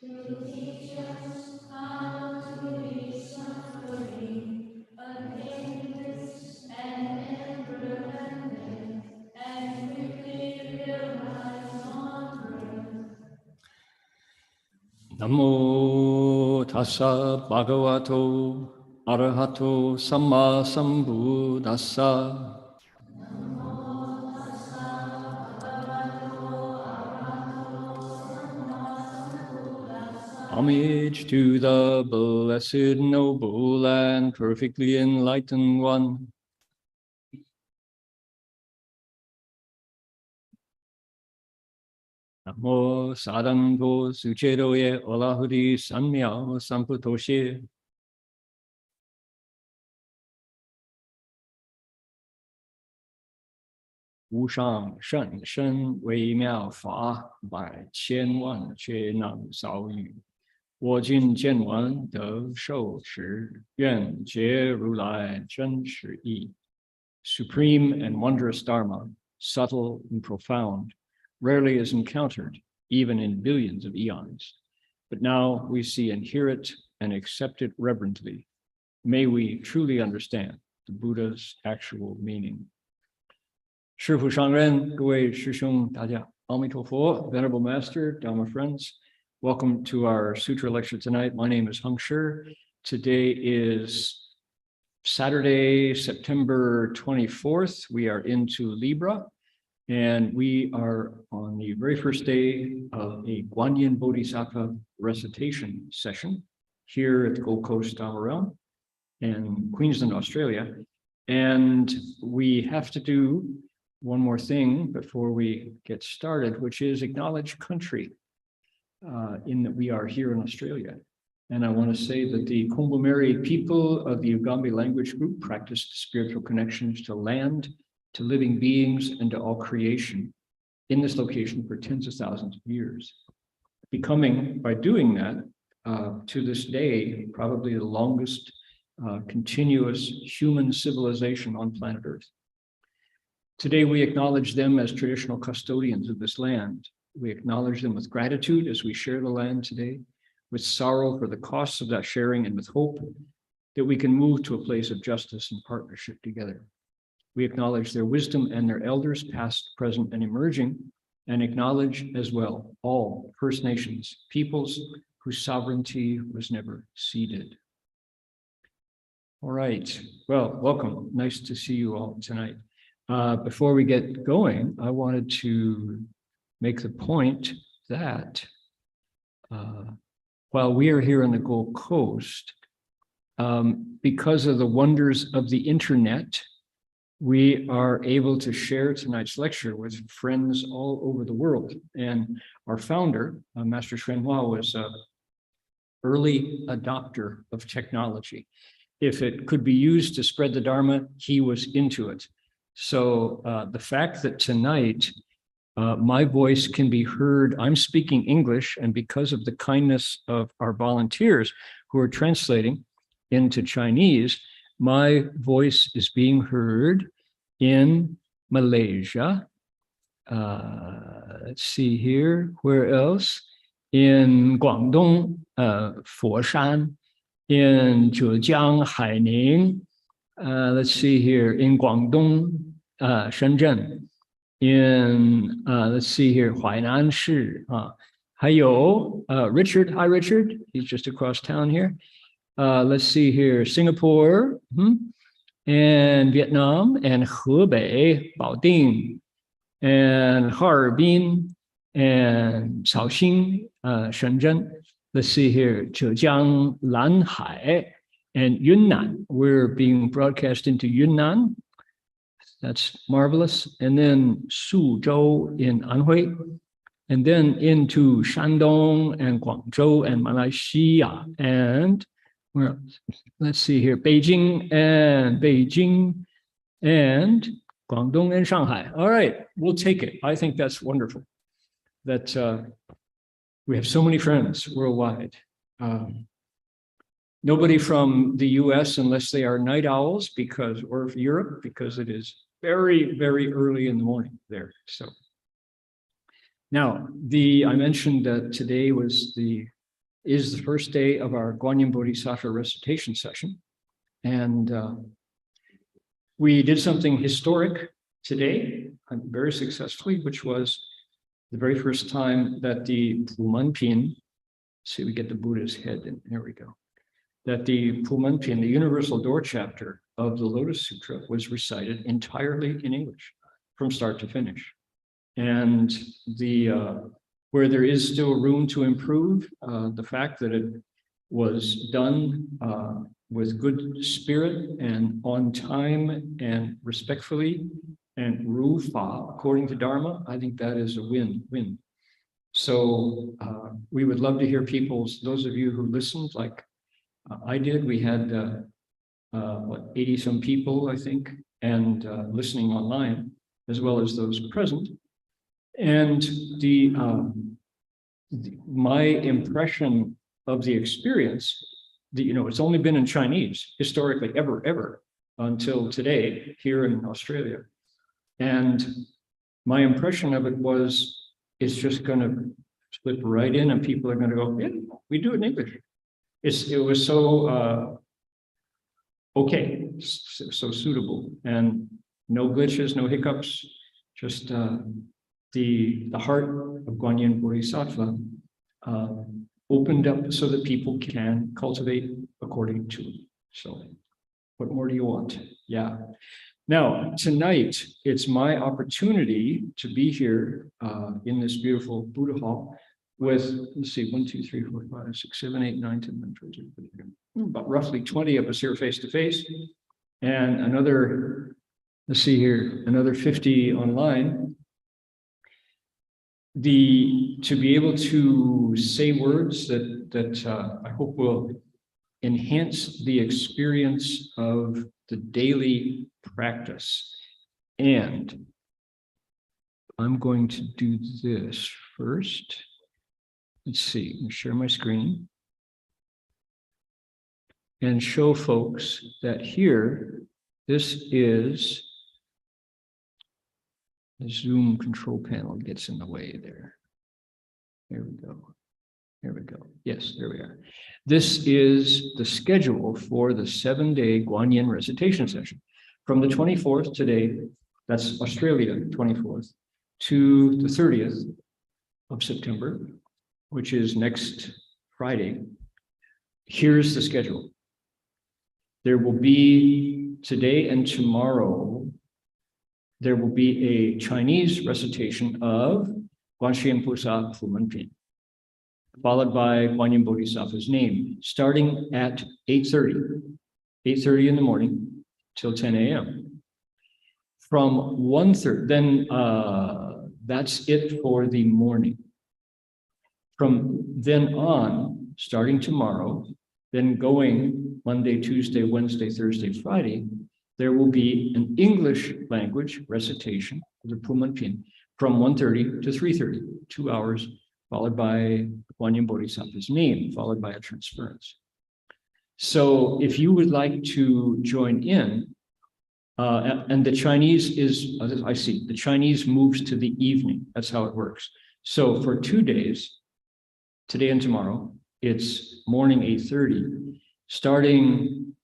To teach us how to be suffering, against and impermanent, and quickly realize on earth. Namo tassa bhagavato arahato samma sambuddhassa. Homage to the blessed, noble, and perfectly enlightened one. Namo sadanto suchedoye olahudi sanmyao samputoshe. Wu shang shen shen wei miao fa bai qian wan jue nan sao yu. Wo jin jian wan de shou shi yuan jie ru lai zhen shi yi. Supreme and wondrous Dharma, subtle and profound, rarely is encountered, even in billions of eons. But now we see and hear it and accept it reverently. May we truly understand the Buddha's actual meaning. 师父上人, 各位师兄大家, Amitofo, Venerable Master, Dharma friends, welcome to our Sutra lecture tonight. My name is Heng. Today is Saturday, September 24th. We are into Libra, and we are on the very first day of a Guanyin Bodhisattva recitation session here at the Gold Coast Dharma Realm in Queensland, Australia. And we have to do one more thing before we get started, which is acknowledge country, in that we are here in Australia. And I want to say that the Kombu people of the Ugambi language group practiced spiritual connections to land, to living beings, and to all creation in this location for tens of thousands of years, becoming, by doing that, to this day, probably the longest continuous human civilization on planet Earth. Today, we acknowledge them as traditional custodians of this land. We acknowledge them with gratitude as we share the land today, with sorrow for the costs of that sharing, and with hope that we can move to a place of justice and partnership together. We acknowledge their wisdom and their elders, past, present, and emerging, and acknowledge as well all First Nations peoples whose sovereignty was never ceded. All right, well, welcome. Nice to see you all tonight. Before we get going, I wanted to make the point that while we are here on the Gold Coast, because of the wonders of the internet, we are able to share tonight's lecture with friends all over the world. And our founder, Master Xuanhua, was an early adopter of technology. If it could be used to spread the Dharma, he was into it. So the fact that tonight my voice can be heard, I'm speaking English, and because of the kindness of our volunteers who are translating into Chinese, my voice is being heard in Malaysia. Let's see here, where else? In Guangdong, Foshan, in Zhejiang, Haining. Let's see here, in Guangdong, Shenzhen, in, let's see here, Huainan Shi. Richard, hi Richard, he's just across town here. Let's see here, Singapore, and Vietnam, and Hebei, Baoding, and Harbin, and Shaoxing, Shenzhen. Let's see here, Zhejiang, Lanhai, and Yunnan. We're being broadcast into Yunnan. That's marvelous. And then Suzhou in Anhui, and then into Shandong and Guangzhou and Malaysia. And let's see here, Beijing and Guangdong and Shanghai. All right, we'll take it. I think that's wonderful that we have so many friends worldwide. Nobody from the US unless they are night owls or Europe, because it is very, very early in the morning there. So now I mentioned that today is the first day of our Guanyin Bodhisattva recitation session. And we did something historic today, very successfully, which was the very first time that the Pumanpin, see, we get the Buddha's head in, there we go, that the Pumanpin, the Universal Door chapter of the Lotus Sutra, was recited entirely in English from start to finish. And where there is still room to improve, the fact that it was done with good spirit and on time and respectfully and rufa according to Dharma, I think that is a win-win. So we would love to hear those of you who listened, like I did. We had 80 some people, I think, and listening online, as well as those present. And my impression of the experience, it's only been in Chinese historically, ever until today here in Australia. And my impression of it was, it's just going to slip right in and people are going to go, yeah, we do it in English. It was so okay, so suitable, and no glitches, no hiccups, just the heart of Guanyin Bodhisattva opened up so that people can cultivate according to it. So what more do you want? Yeah. Now, tonight, it's my opportunity to be here in this beautiful Buddha hall with, let's see, 1, 2, 3, 4, 5, 6, 7, 8, 9, 10, 11, 12, about roughly 20 of us here face to face, and another, let's see here, another 50 online. To be able to say words that I hope will enhance the experience of the daily practice. And I'm going to do this first. Let's see, let me share my screen and show folks that here, this is the Zoom control panel gets in the way there. There we go. There we go. Yes, there we are. This is the schedule for the 7-day Guanyin recitation session. From the 24th today, that's Australia 24th, to the 30th of September, which is next Friday. Here's the schedule. There will be today and tomorrow, there will be a Chinese recitation of Guanxin Pusa Fumenpin, followed by Guanyin Bodhisattva's name, starting at 8:30 in the morning till 10 a.m. From 1:30, then that's it for the morning. From then on, starting tomorrow, then going Monday, Tuesday, Wednesday, Thursday, Friday, there will be an English language recitation of the Pumenpin from 1:30 to 3:30, 2 hours, followed by Guanyin Bodhisattva's name, followed by a transference. So if you would like to join in, and the Chinese is, I see, the Chinese moves to the evening. That's how it works. So for 2 days, today and tomorrow, it's morning 8:30. Starting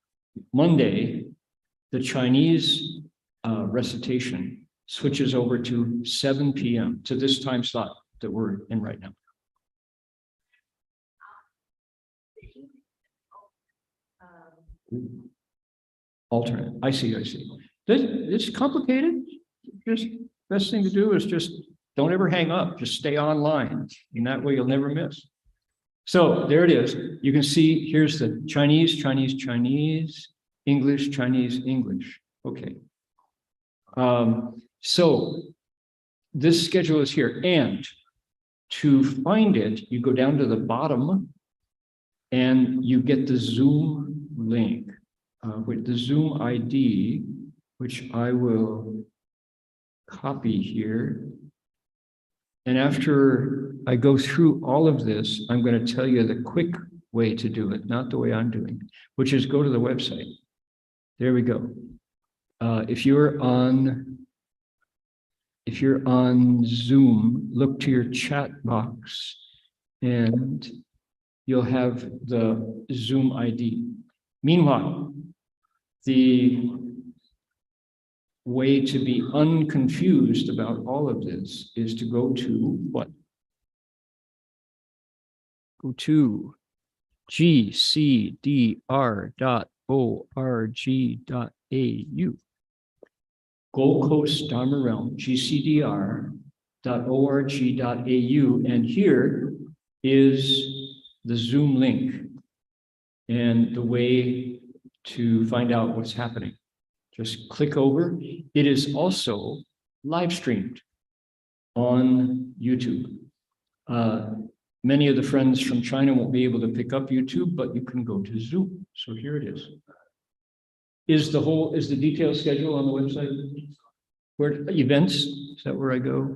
Monday, the Chinese recitation switches over to 7 p.m. to this time slot that we're in right now. Alternate. I see. It's complicated. Just best thing to do is just don't ever hang up. Just stay online. And that way you'll never miss. So there it is. You can see here's the Chinese, English, Chinese, English. Okay. So this schedule is here. And to find it, you go down to the bottom and you get the Zoom link with the Zoom ID, which I will copy here. And after I go through all of this, I'm going to tell you the quick way to do it, not the way I'm doing, which is go to the website. There we go. If you're on Zoom, look to your chat box and you'll have the Zoom ID. Meanwhile, the way to be unconfused about all of this is to go to what? Go to gcdr.org.au. Gold Coast Dharma Realm, GCDR.org.au. And here is the Zoom link and the way to find out what's happening. Just click over. It is also live streamed on YouTube. Many of the friends from China won't be able to pick up YouTube, but you can go to Zoom. So here it is. Is the detailed schedule on the website? Where events? Is that where I go?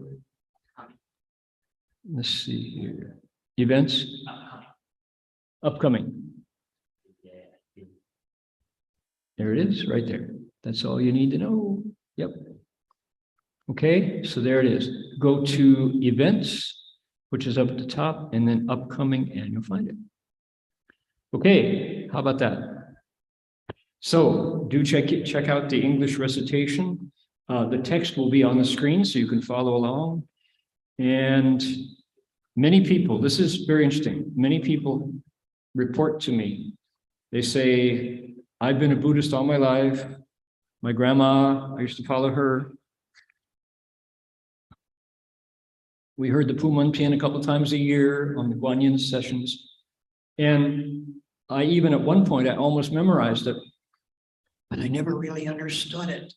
Let's see here. Events? Upcoming. There it is, right there. That's all you need to know. Yep. Okay, so there it is. Go to events, which is up at the top, and then upcoming, and you'll find it. Okay, how about that? So do check out the English recitation. The text will be on the screen so you can follow along. And many people, this is very interesting, many people report to me. They say, I've been a Buddhist all my life. My grandma, I used to follow her. We heard the Pumanpian a couple times a year on the Guanyin sessions. And I even at one point, I almost memorized it, but I never really understood it.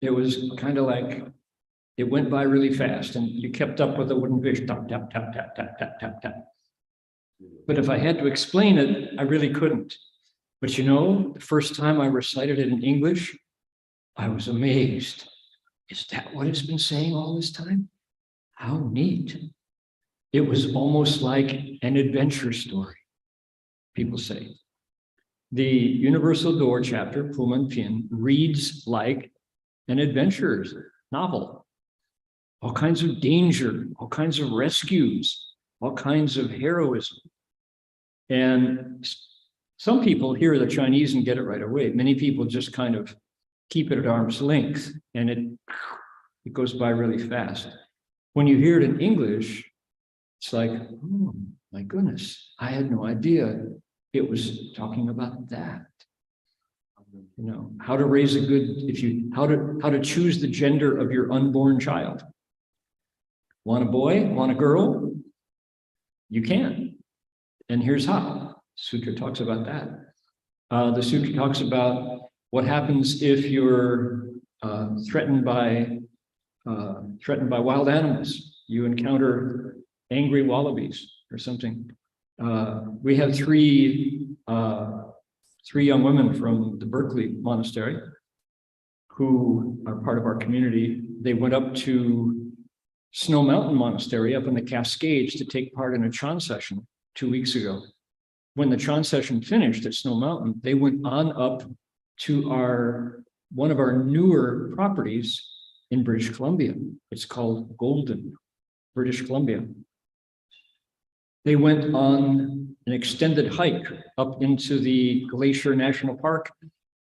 It was kind of like, it went by really fast and you kept up with the wooden fish, tap, tap, tap, tap, tap, tap, tap, tap. But if I had to explain it, I really couldn't. But you know, the first time I recited it in English, I was amazed. Is that what it's been saying all this time? How neat. It was almost like an adventure story, people say. The Universal Door chapter, Pumanpian, reads like an adventure novel. All kinds of danger, all kinds of rescues, all kinds of heroism. And some people hear the Chinese and get it right away. Many people just kind of keep it at arm's length and it goes by really fast. When you hear it in English, it's like, oh my goodness, I had no idea it was talking about that. You know, how to raise a good, how to choose the gender of your unborn child. Want a boy, want a girl? You can. And here's how. Sutra talks about that. The sutra talks about what happens if you're threatened by wild animals. You encounter angry wallabies or something. We have three young women from the Berkeley Monastery who are part of our community. They went up to Snow Mountain Monastery up in the Cascades to take part in a Chan session 2 weeks ago. When the Chan session finished at Snow Mountain, they went on up to one of our newer properties in British Columbia. It's called Golden, British Columbia. They went on an extended hike up into the Glacier National Park,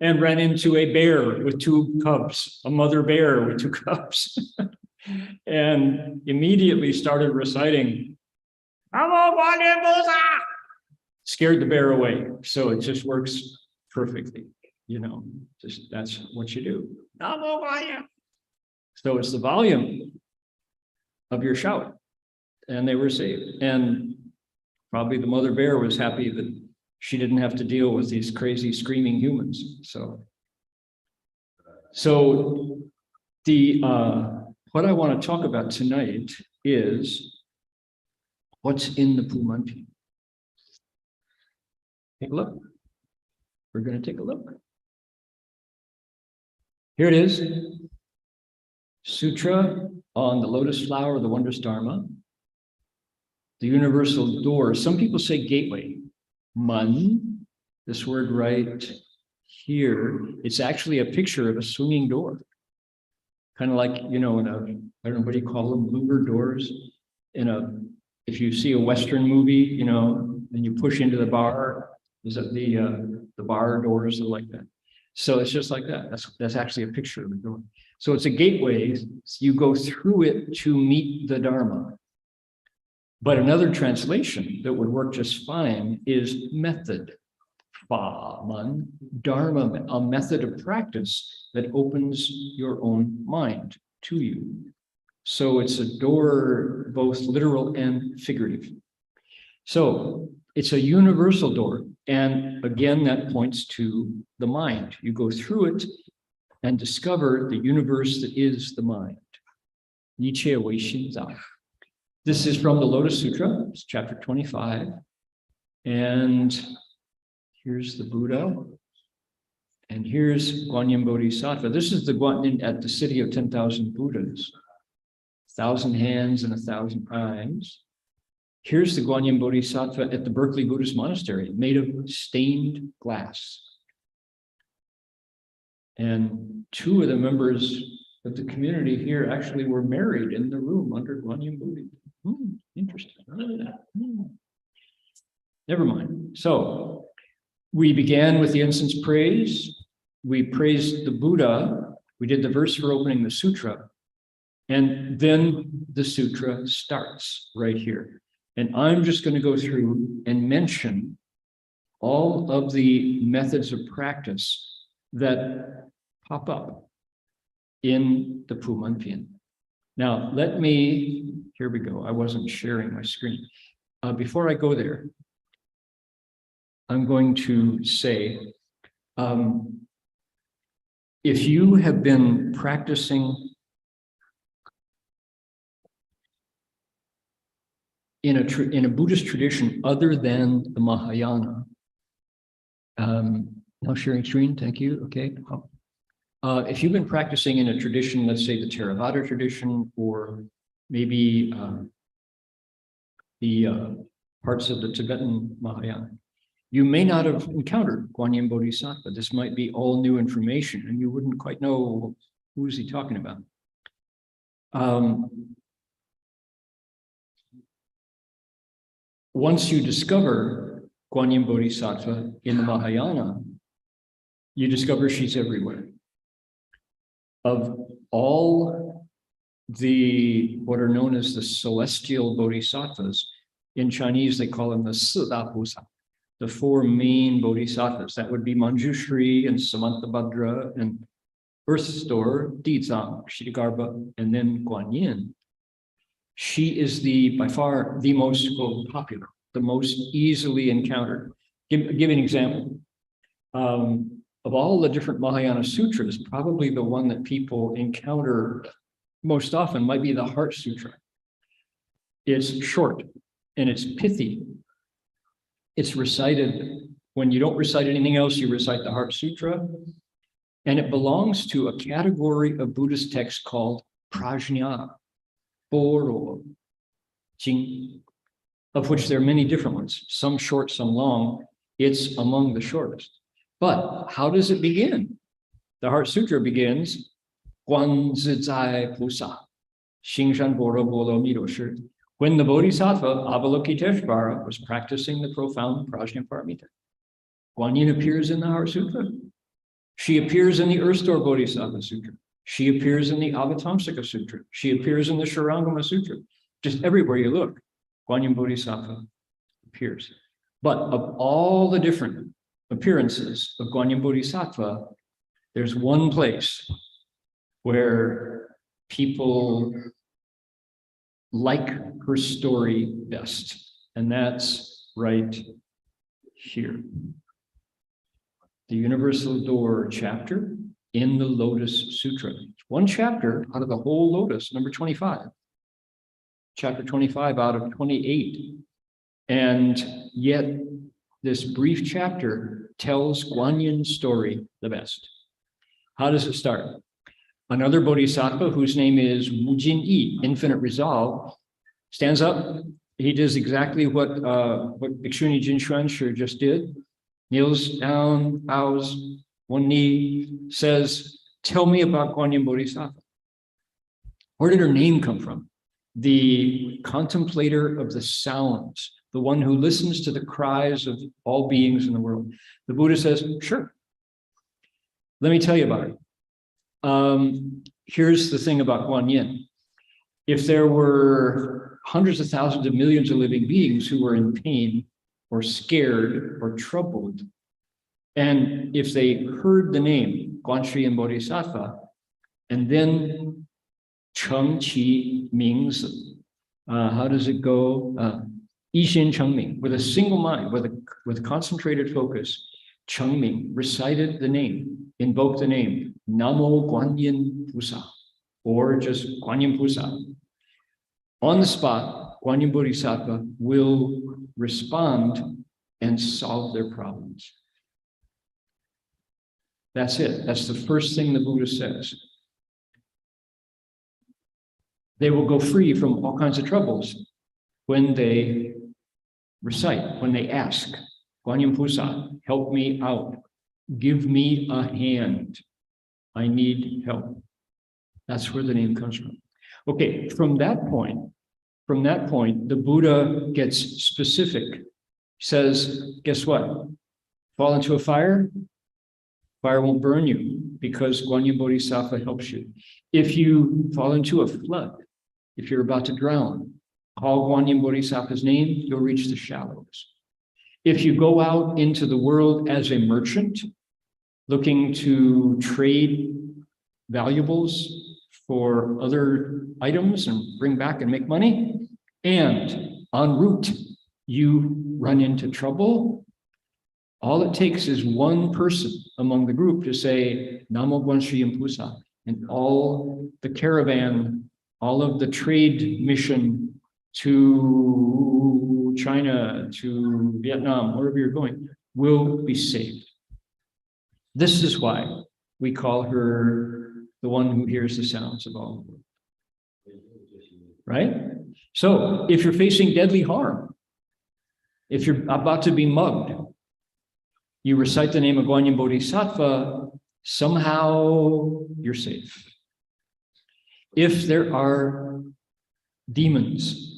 and ran into a bear with two cubs, a mother bear with two cubs, and immediately started reciting, "Namo Guanyin Buddha," scared the bear away. So it just works perfectly, just that's what you do. Namo Guanyin. So it's the volume of your shout, and they were saved. And probably the mother bear was happy that she didn't have to deal with these crazy screaming humans. So the what I want to talk about tonight is what's in the Pumanpi. Take a look. We're going to take a look. Here it is. Sutra on the lotus flower of the wondrous Dharma. The universal door. Some people say gateway. Man, this word right here, it's actually a picture of a swinging door. Kind of like, in a, I don't know, what do you call them? Louver doors. If you see a Western movie, and you push into the bar, is that the bar doors are like that. So it's just like that. That's actually a picture of the door. So it's a gateway. You go through it to meet the Dharma. But another translation that would work just fine is method. Fa-man, Dharma, a method of practice that opens your own mind to you. So it's a door, both literal and figurative. So it's a universal door. And again, that points to the mind. You go through it and discover the universe that is the mind. Niche wei xin zai. This is from the Lotus Sutra, it's chapter 25. And here's the Buddha. And here's Guanyin Bodhisattva. This is the Guanyin at the city of 10,000 Buddhas. 1,000 hands and 1,000 eyes. Here's the Guanyin Bodhisattva at the Berkeley Buddhist Monastery, made of stained glass. And two of the members of the community here actually were married in the room under Guanyin Bodhi. Interesting. Never mind. So we began with the incense praise. We praised the Buddha. We did the verse for opening the sutra. And then the sutra starts right here. And I'm just going to go through and mention all of the methods of practice that pop up in the Pumanpian. Now, here we go. I wasn't sharing my screen. Before I go there, I'm going to say, if you have been practicing in a Buddhist tradition other than the Mahayana, now sharing screen, thank you, okay. If you've been practicing in a tradition, let's say the Theravada tradition, or maybe the parts of the Tibetan Mahayana, you may not have encountered Guanyin Bodhisattva. This might be all new information, and you wouldn't quite know who is he talking about. Once you discover Guanyin Bodhisattva in the Mahayana, you discover she's everywhere. Of all what are known as the celestial bodhisattvas, in Chinese they call them the Siddha-Pusa, the four main bodhisattvas. That would be Manjushri and Samantabhadra and Earth Store, Dizang, Kshitigarbha, and then Guanyin. She is by far the most popular, the most easily encountered. Give an example. Of all the different Mahayana sutras, probably the one that people encounter most often might be the Heart Sutra. It's short and it's pithy. It's recited, when you don't recite anything else, you recite the Heart Sutra. And it belongs to a category of Buddhist texts called Prajna, Boro, Jing, of which there are many different ones, some short, some long. It's among the shortest. But how does it begin? The Heart Sutra begins, Guan Zizai Pusa, Xingshan Boro Bolo Mido Shi. When the Bodhisattva Avalokiteshvara was practicing the profound Prajna Paramita, Guanyin appears in the Heart Sutra. She appears in the Earth Store Bodhisattva Sutra. She appears in the Avatamsaka Sutra. She appears in the Shurangama Sutra. Just everywhere you look, Guanyin Bodhisattva appears. But of all the different appearances of Guanyin Bodhisattva, there's one place where people like her story best, and that's right here. The Universal Door chapter in the Lotus Sutra. One chapter out of the whole Lotus, number 25. Chapter 25 out of 28. And yet, this brief chapter tells Guanyin's story the best. How does it start? Another bodhisattva, whose name is Wu Jin Yi, infinite resolve, stands up. He does exactly what Bhikshuni Jinshuan Shi just did. Kneels down, bows one knee, says, "Tell me about Guanyin Bodhisattva." Where did her name come from? The contemplator of the sounds, the one who listens to the cries of all beings in the world. The Buddha says, "Sure. Let me tell you about it." Here's the thing about Guanyin. If there were hundreds of thousands of millions of living beings who were in pain or scared or troubled, and if they heard the name Guanshi and Bodhisattva, and then Cheng Qi Mingzi, how does it go? Yixin Cheng Ming, with a single mind, with concentrated focus, Cheng Ming recited the name, invoked the name, Namo Guanyin Pusa, or just Guanyin Pusa. On the spot, Guanyin Bodhisattva will respond and solve their problems. That's it. That's the first thing the Buddha says. They will go free from all kinds of troubles when they recite, when they ask, Guanyin Pusa, help me out. Give me a hand. I need help. That's where the name comes from. Okay, from that point, the Buddha gets specific. Says, guess what? Fall into a fire, fire won't burn you because Guanyin Bodhisattva helps you. If you fall into a flood, if you're about to drown, call Guanyin Bodhisattva's name, you'll reach the shallows. If you go out into the world as a merchant, looking to trade valuables for other items and bring back and make money, and en route, you run into trouble, all it takes is one person among the group to say, Namo Guanshi Pusa, and all the caravan, all of the trade mission to China, to Vietnam, wherever you're going, will be saved. This is why we call her the one who hears the sounds of all the world. Right? So if you're facing deadly harm, if you're about to be mugged, you recite the name of Guanyin Bodhisattva, somehow you're safe. If there are demons,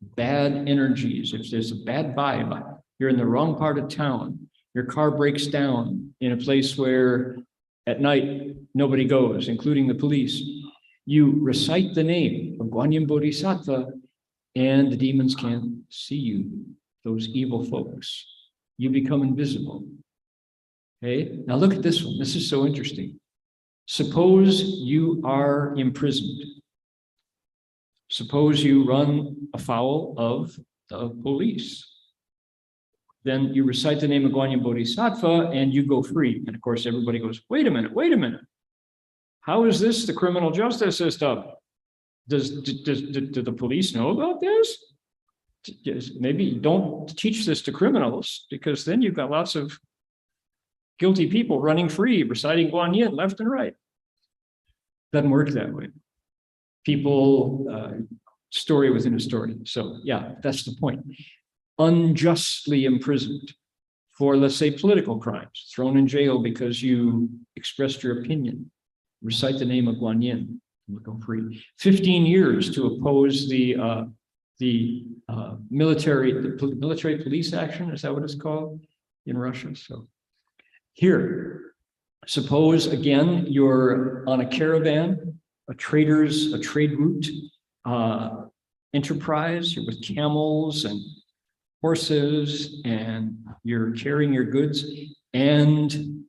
bad energies, if there's a bad vibe, you're in the wrong part of town, your car breaks down in a place where at night nobody goes, including the police, you recite the name of Guanyin Bodhisattva and the demons can't see you, those evil folks. You become invisible. Okay, now look at this one. This is so interesting. Suppose you are imprisoned. Suppose you run afoul of the police. Then you recite the name of Guanyin Bodhisattva and you go free. And of course, everybody goes, wait a minute. How is this the criminal justice system? Do the police know about this? Maybe don't teach this to criminals, because then you've got lots of guilty people running free, reciting Guanyin left and right. Doesn't work that way. People, story within a story. So yeah, that's the point. Unjustly imprisoned for, let's say, political crimes, thrown in jail because you expressed your opinion. Recite the name of Guanyin and go free. 15 years to oppose the military police action, is that what it's called in Russia? So here, Suppose, again, you're on a caravan, a trade route, enterprise, you're with camels and horses, and you're carrying your goods, and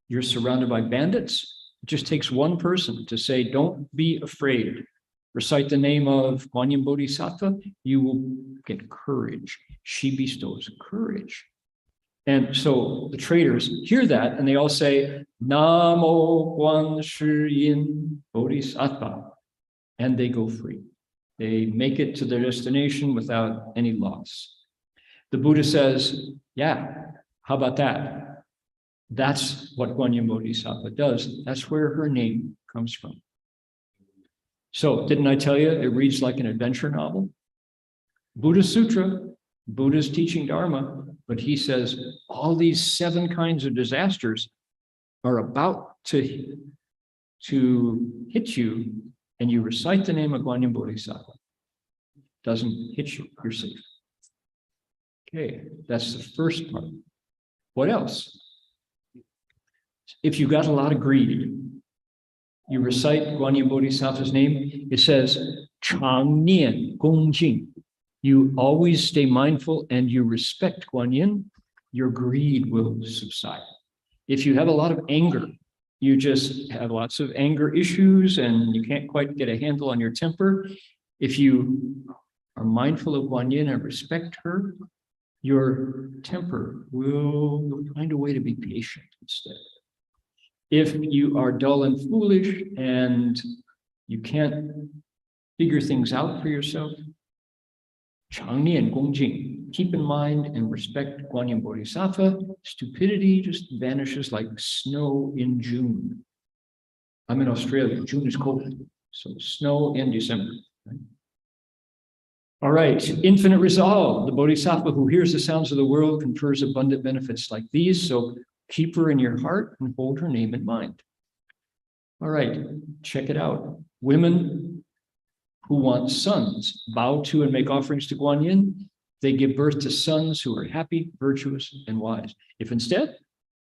you're surrounded by bandits. It just takes one person to say, don't be afraid. Recite the name of Guanyin Bodhisattva, you will get courage. She bestows courage. And so the traders hear that and they all say, Namo Guan Shi Yin Bodhisattva, and they go free. They make it to their destination without any loss. The Buddha says, yeah, how about that? That's what Guanyin Bodhisattva does. That's where her name comes from. So didn't I tell you it reads like an adventure novel? Buddha Sutra, Buddha's teaching Dharma, but he says all these 7 kinds of disasters are about to hit you, and you recite the name of Guanyin Bodhisattva. Doesn't hit you, you're safe. Okay, that's the first part. What else? If you got a lot of greed, you recite Guanyin Bodhisattva's name, it says, Chang Nian Gong Jing. You always stay mindful and you respect Guanyin, your greed will subside. If you have a lot of anger, you just have lots of anger issues and you can't quite get a handle on your temper. If you are mindful of Guanyin and respect her, your temper will find a way to be patient instead. If you are dull and foolish and you can't figure things out for yourself, Changni and Gongjing, keep in mind and respect Guanyin Bodhisattva. Stupidity just vanishes like snow in June. I'm in Australia, June is cold, so snow in December. Right? All right, infinite resolve. The Bodhisattva who hears the sounds of the world confers abundant benefits like these, so keep her in your heart and hold her name in mind. All right, check it out. Women who want sons bow to and make offerings to Guanyin. They give birth to sons who are happy, virtuous, and wise. If instead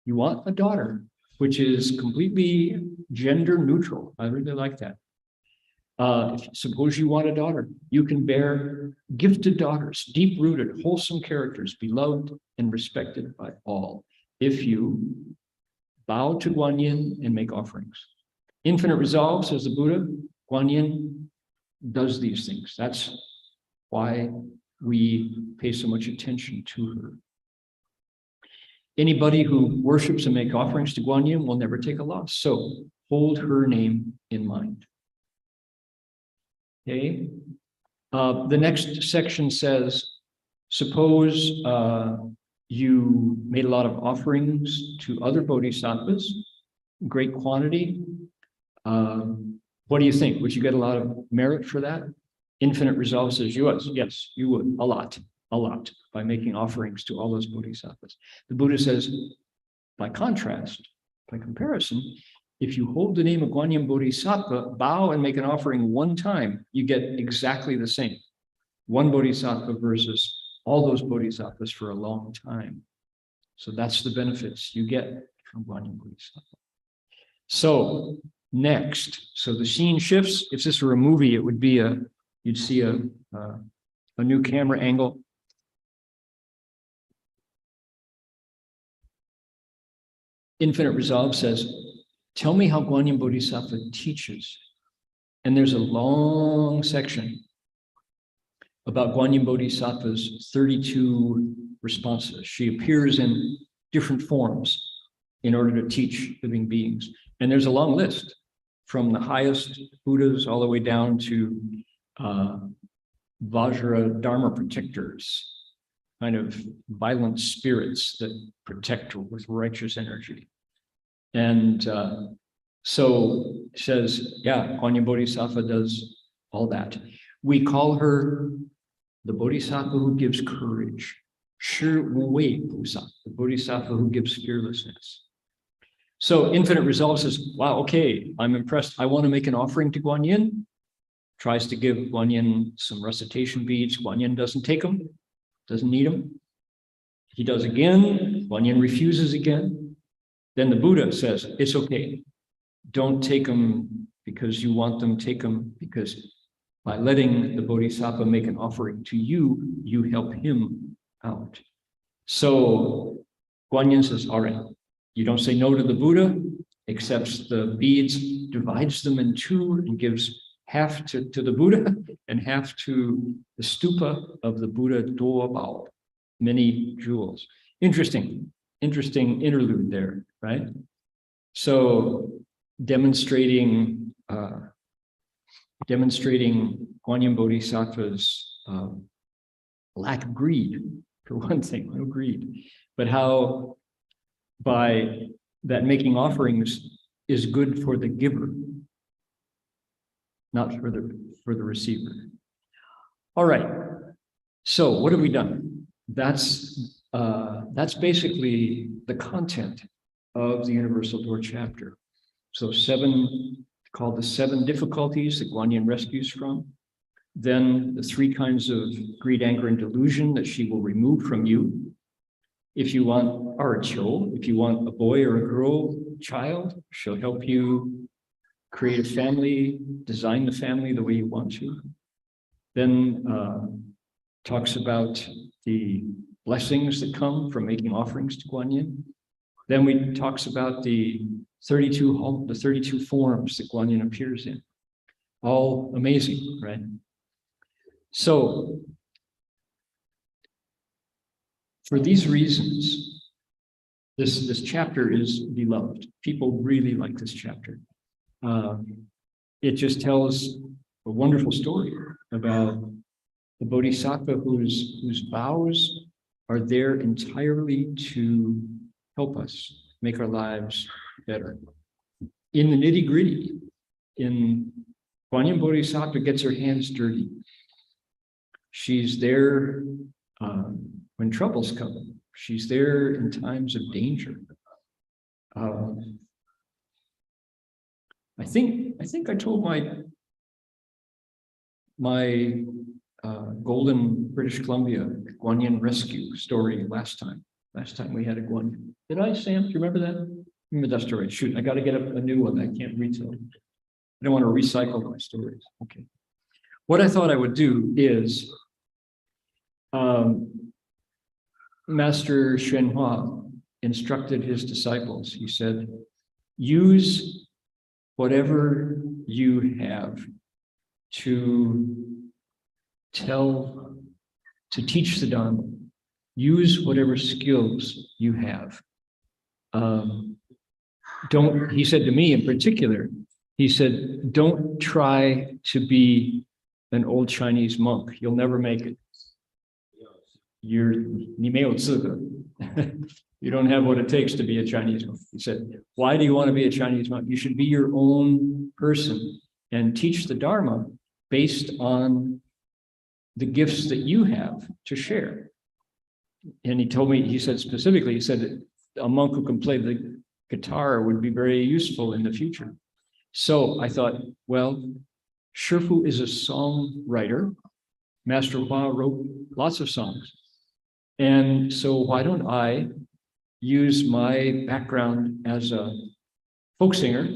you want a daughter, which is completely gender neutral, I really like that. Suppose you want a daughter, you can bear gifted daughters, deep-rooted, wholesome characters, beloved and respected by all, if you bow to Guanyin and make offerings. Infinite resolve, says the Buddha, Guanyin does these things. That's why we pay so much attention to her. Anybody who worships and makes offerings to Guanyin will never take a loss. So hold her name in mind. Okay. The next section says, suppose you made a lot of offerings to other bodhisattvas, great quantity. What do you think? Would you get a lot of merit for that? Infinite resolve says, yes, you would, a lot, by making offerings to all those bodhisattvas. The Buddha says, by contrast, by comparison, if you hold the name of Guanyin Bodhisattva, bow and make an offering one time, you get exactly the same. One bodhisattva versus all those bodhisattvas for a long time. So that's the benefits you get from Guanyin Bodhisattva. So next, so the scene shifts. If this were a movie, it would be you'd see a new camera angle. Infinite Resolve says, tell me how Guanyin Bodhisattva teaches. And there's a long section about Guanyin Bodhisattva's 32 responses. She appears in different forms in order to teach living beings. And there's a long list from the highest Buddhas all the way down to Vajra Dharma protectors, kind of violent spirits that protect with righteous energy. And so it says, yeah, Guanyin Bodhisattva does all that. We call her the Bodhisattva who gives courage. Shi Wu Wei Pusa, the Bodhisattva who gives fearlessness. So Infinite Resolve says, wow, okay, I'm impressed. I want to make an offering to Guanyin. Tries to give Guanyin some recitation beads. Guanyin doesn't take them, doesn't need them. He does again. Guanyin refuses again. then the Buddha says, it's okay. Don't take them because you want them, take them because by letting the Bodhisattva make an offering to you, you help him out. So Guanyin says, all right, you don't say no to the Buddha, accepts the beads, divides them in two, and gives half to the Buddha and half to the stupa of the Buddha Duobao, many jewels. Interesting interlude there, right? So demonstrating Guanyin Bodhisattva's lack of greed, for one thing, no greed, but how by that making offerings is good for the giver, not for the receiver. All right. So what have we done? That's basically the content of the Universal Door chapter. So called the 7 difficulties that Guanyin rescues from. Then the 3 kinds of greed, anger, and delusion that she will remove from you. If you want arachou, if you want a boy or a girl child, she'll help you create a family, design the family the way you want to. Then talks about the blessings that come from making offerings to Guanyin. Then we talks about the 32 forms that Guanyin appears in. All amazing, right? So for these reasons, this chapter is beloved. People really like this chapter. It just tells a wonderful story about the Bodhisattva whose vows are there entirely to help us make our lives better. In the nitty-gritty, Guanyin Bodhisattva gets her hands dirty. She's there when troubles come. She's there in times of danger. I think I told my golden British Columbia Guanyin rescue story last time we had a Guanyin. Did I, Sam? Do you remember that? Remember that story? Shoot, I got to get a new one. I can't retell. I don't want to recycle my stories. Okay. What I thought I would do is Master Xuanhua instructed his disciples. He said, use whatever you have to teach the Dharma. Use whatever skills you have. He said to me in particular, he said, don't try to be an old Chinese monk. You'll never make it. You don't have what it takes to be a Chinese monk. He said, why do you want to be a Chinese monk? You should be your own person and teach the Dharma based on the gifts that you have to share. And he said specifically, he said a monk who can play the guitar would be very useful in the future. So I thought, well, Shifu is a songwriter. Master Hua wrote lots of songs. And so why don't I use my background as a folk singer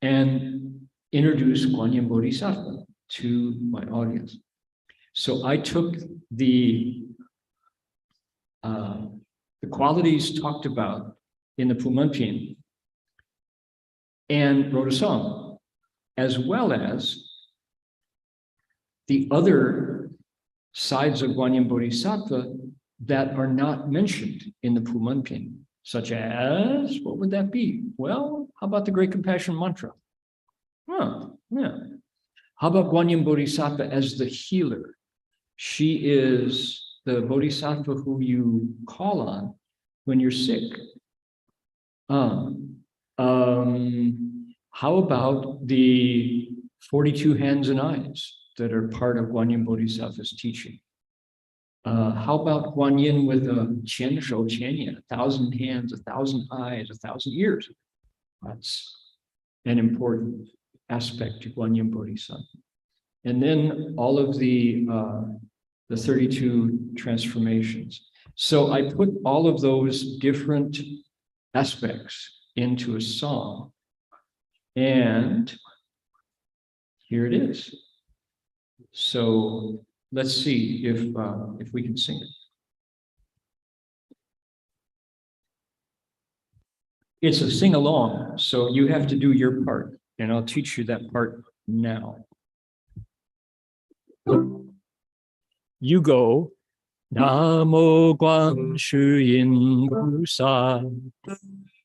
and introduce Guanyin Bodhisattva to my audience. So I took the qualities talked about in the Pumanpian and wrote a song, as well as the other sides of Guanyin Bodhisattva that are not mentioned in the Pumanpian, such as, what would that be? Well, how about the Great Compassion Mantra? Yeah. How about Guanyin Bodhisattva as the healer? She is the Bodhisattva who you call on when you're sick. How about the 42 hands and eyes that are part of Guanyin Bodhisattva's teaching? How about Guanyin with a qian shou qian yan, 1,000 hands, 1,000 eyes, 1,000 ears? That's an important aspect to Guanyin Bodhisattva. And then all of the 32 transformations. So I put all of those different aspects into a song. And here it is. So let's see if we can sing it. It's a sing-along, so you have to do your part, and I'll teach you that part now. You go, Namo GuanYin Pusa,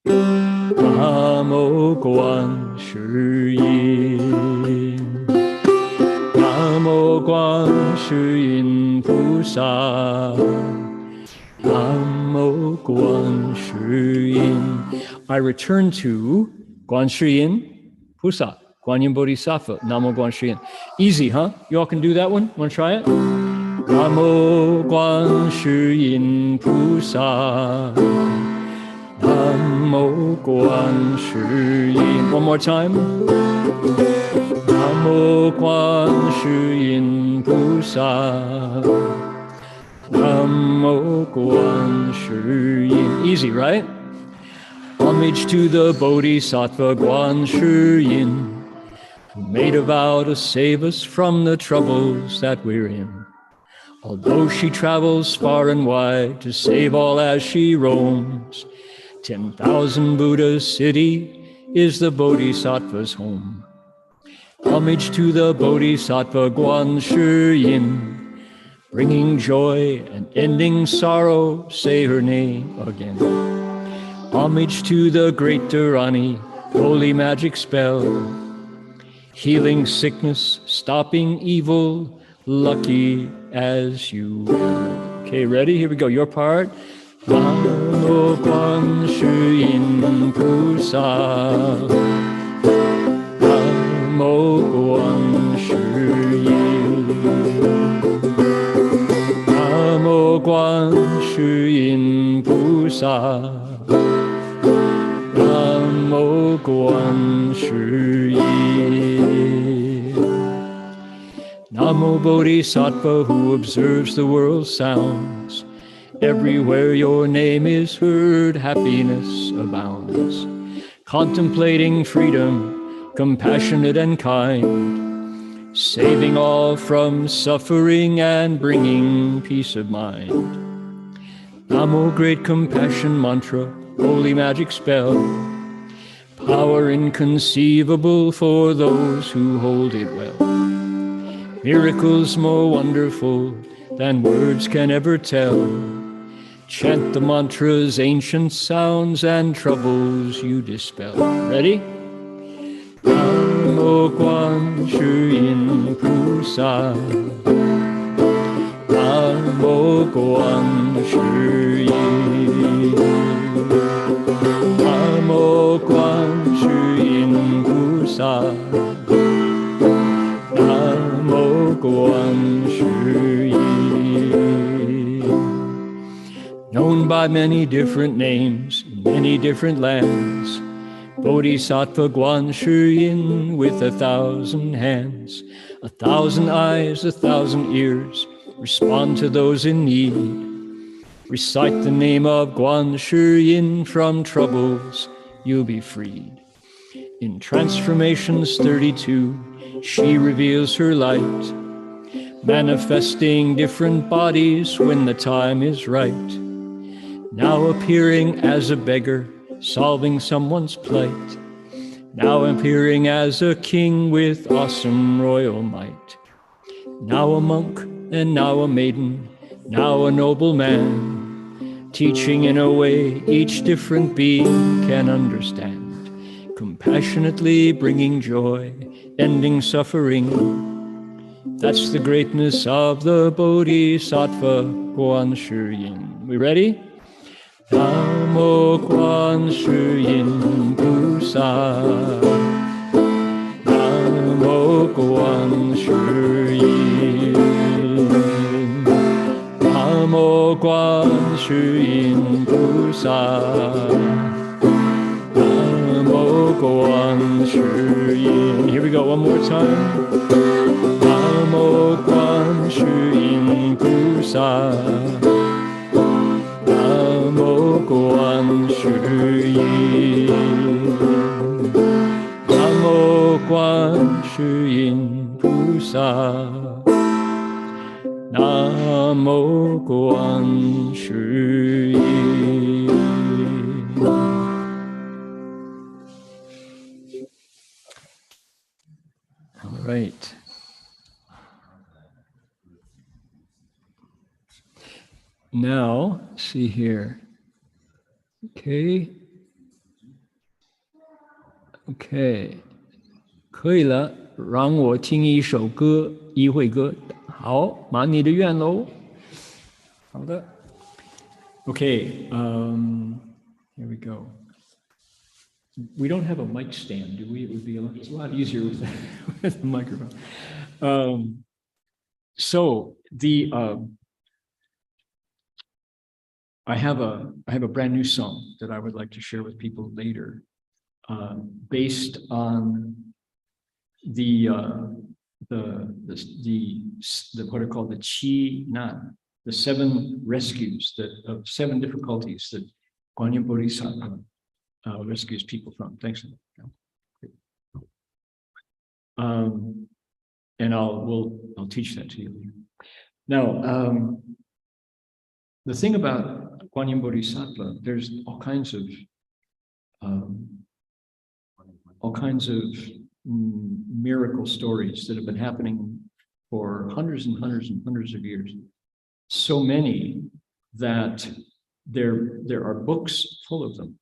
Namo GuanYin, Namo GuanYin Pusa, Namo GuanYin. I return to GuanYin Pusa, Guanyin Bodhisattva, Namo GuanYin. Easy, huh? You all can do that one? Want to try it? Namo GuanYin Pusa, Namo GuanYin. One more time. Namo GuanYin Pusa, Namo GuanYin. Easy, right? Homage to the Bodhisattva GuanYin, who made a vow to save us from the troubles that we're in. Although she travels far and wide to save all as she roams, 10,000 Buddha's city is the Bodhisattva's home. Homage to the Bodhisattva GuanYin, bringing joy and ending sorrow, say her name again. Homage to the great Dharani, holy magic spell, healing sickness, stopping evil, lucky as you will. Okay, ready? Here we go. Your part. Namo GuanYin Pusa, Namo GuanYin, Namo GuanYin Pusa, Namo GuanYin. Namo Bodhisattva, who observes the world's sounds. Everywhere your name is heard, happiness abounds. Contemplating freedom, compassionate and kind, saving all from suffering and bringing peace of mind. Namo great compassion mantra, holy magic spell, power inconceivable for those who hold it well. Miracles more wonderful than words can ever tell. Chant the mantra's ancient sounds and troubles you dispel. Ready? Namo GuanYin Pusa, Namo GuanYin, Namo GuanYin Pusa, Namo GuanYin. Known by many different names, many different lands, Bodhisattva GuanYin with 1,000 hands, 1,000 eyes, 1,000 ears, respond to those in need. Recite the name of GuanYin, from troubles you'll be freed. In Transformations 32, she reveals her light, manifesting different bodies when the time is right. Now appearing as a beggar, solving someone's plight. Now appearing as a king with awesome royal might. Now a monk and now a maiden, now a noble man, teaching in a way each different being can understand. Compassionately bringing joy, ending suffering. That's the greatness of the Bodhisattva GuanYin. We ready? Namo GuanYin Pusa, Namo GuanYin, Namo GuanYin Pusa, Namo GuanYin. Here we go, one more time. Namo GuanYin Pusa, Namo GuanYin. 萨，南无观世音。All right. Now, see here. Okay. Okay. 可以了，让我听一首歌，一会歌。好，满你的愿喽。好的。Okay. Here we go. We don't have a mic stand, do we? It would be it's a lot easier with the microphone. So the I have a brand new song that I would like to share with people later, based on the what are called the Qi Nan, the 7 rescues of 7 difficulties that Guanyin Bodhisattva rescues people from. Thanks. And I'll teach that to you. Now, the thing about Guanyin Bodhisattva, there's all kinds of miracle stories that have been happening for hundreds and hundreds and hundreds of years. So many that there are books full of them.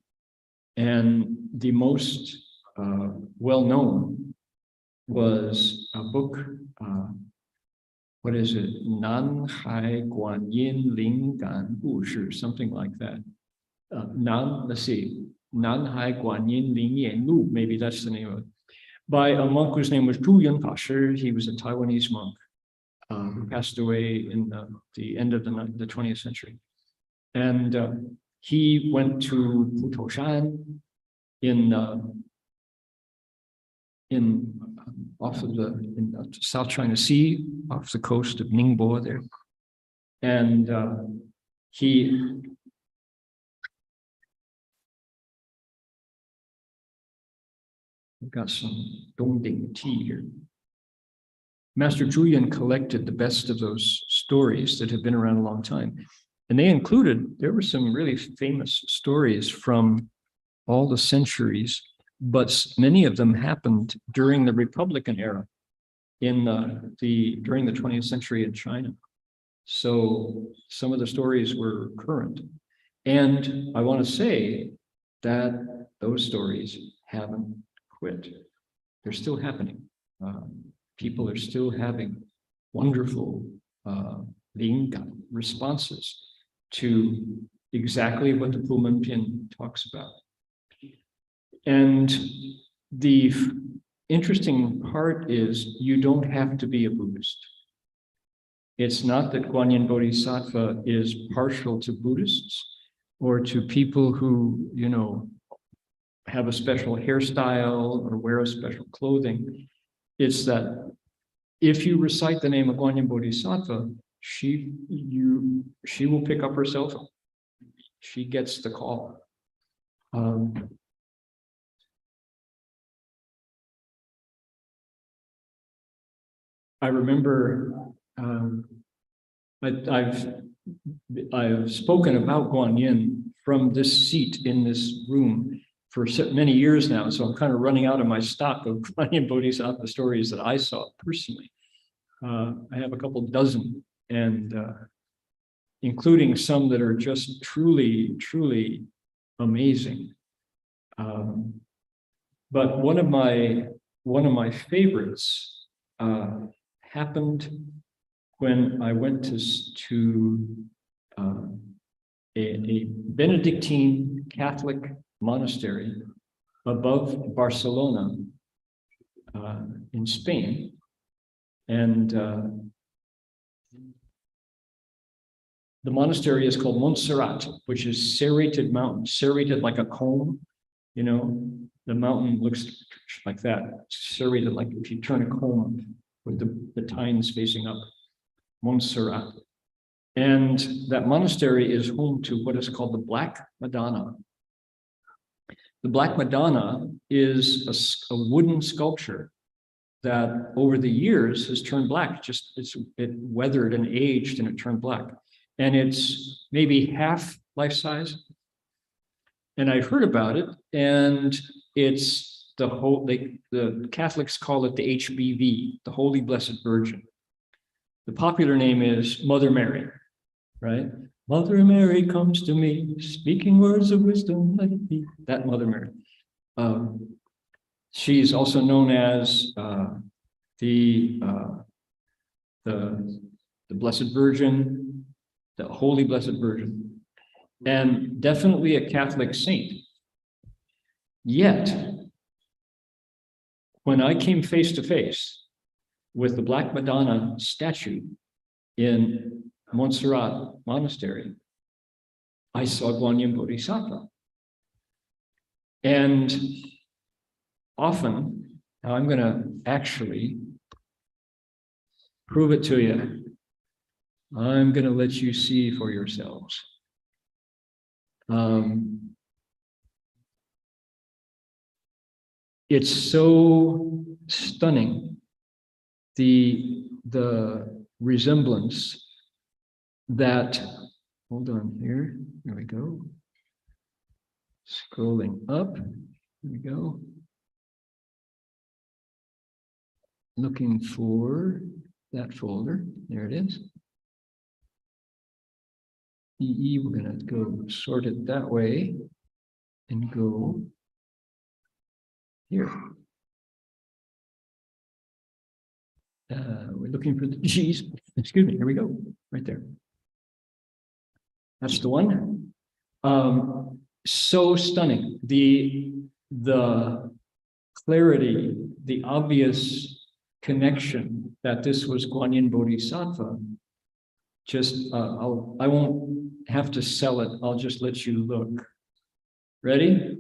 And the most well-known was a book, what is it? Nanhai Guanyin Lingan Bushi, something like that. Let's see, Nanhai Guanyin Lingyan Lu, maybe that's the name of it. By a monk whose name was Zhu Yun. He was a Taiwanese monk who passed away in the end of the 20th century. And he went to Putoshan off of the South China Sea, off the coast of Ningbo there. And he got some Dongding tea here. Master Zhu Yun collected the best of those stories that have been around a long time. And there were some really famous stories from all the centuries, but many of them happened during the Republican era during the 20th century in China. So some of the stories were current. And I want to say that those stories haven't quit. They're still happening. People are still having wonderful linga responses to exactly what the Pumen Pin talks about. And the interesting part is you don't have to be a Buddhist. It's not that Guanyin Bodhisattva is partial to Buddhists or to people who, have a special hairstyle or wear a special clothing. It's that if you recite the name of Guanyin Bodhisattva, she will pick up her cell phone. She gets the call. I remember I've spoken about Guanyin from this seat in this room for many years now, so I'm kind of running out of my stock of Guanyin Bodhisattva stories that I saw personally. I have a couple dozen, and including some that are just truly, truly amazing. But one of my favorites happened when I went to a Benedictine Catholic monastery above Barcelona in Spain. And the monastery is called Montserrat, which is serrated mountain, serrated like a comb. The mountain looks like that, serrated like if you turn a comb with the tines facing up, Montserrat. And that monastery is home to what is called the Black Madonna. The Black Madonna is a wooden sculpture that over the years has turned black. It weathered and aged and it turned black. And it's maybe half life size. And I heard about it, and it's the Catholics call it the HBV, the Holy Blessed Virgin. The popular name is Mother Mary, right? Mother Mary comes to me, speaking words of wisdom, let it be. That Mother Mary. She's also known as the Blessed Virgin, the Holy Blessed Virgin, and definitely a Catholic saint. Yet, when I came face to face with the Black Madonna statue in Montserrat Monastery, I saw Guanyin Bodhisattva. And often, now I'm going to actually prove it to you. I'm going to let you see for yourselves. It's so stunning, the resemblance that, hold on here we go. Scrolling up, here we go. Looking for that folder, there it is. We're gonna go sort it that way and go here. We're looking for the G's, excuse me, here we go, right there. That's the one. So stunning. The clarity, the obvious connection that this was Guanyin Bodhisattva. Just, I won't have to sell it. I'll just let you look. Ready?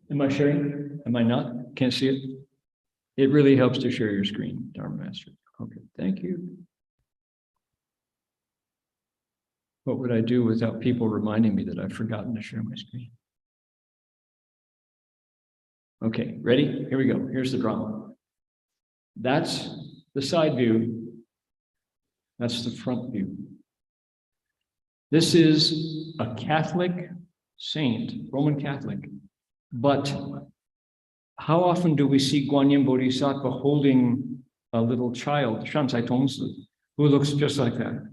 Am I sharing? Am I not? Can't see it? It really helps to share your screen, Dharma Master. Okay, thank you. What would I do without people reminding me that I've forgotten to share my screen? Okay, ready? Here we go. Here's the drama. That's the side view. That's the front view. This is a Catholic saint, Roman Catholic. But how often do we see Guanyin Bodhisattva holding a little child, Shansai Tongzi, who looks just like that?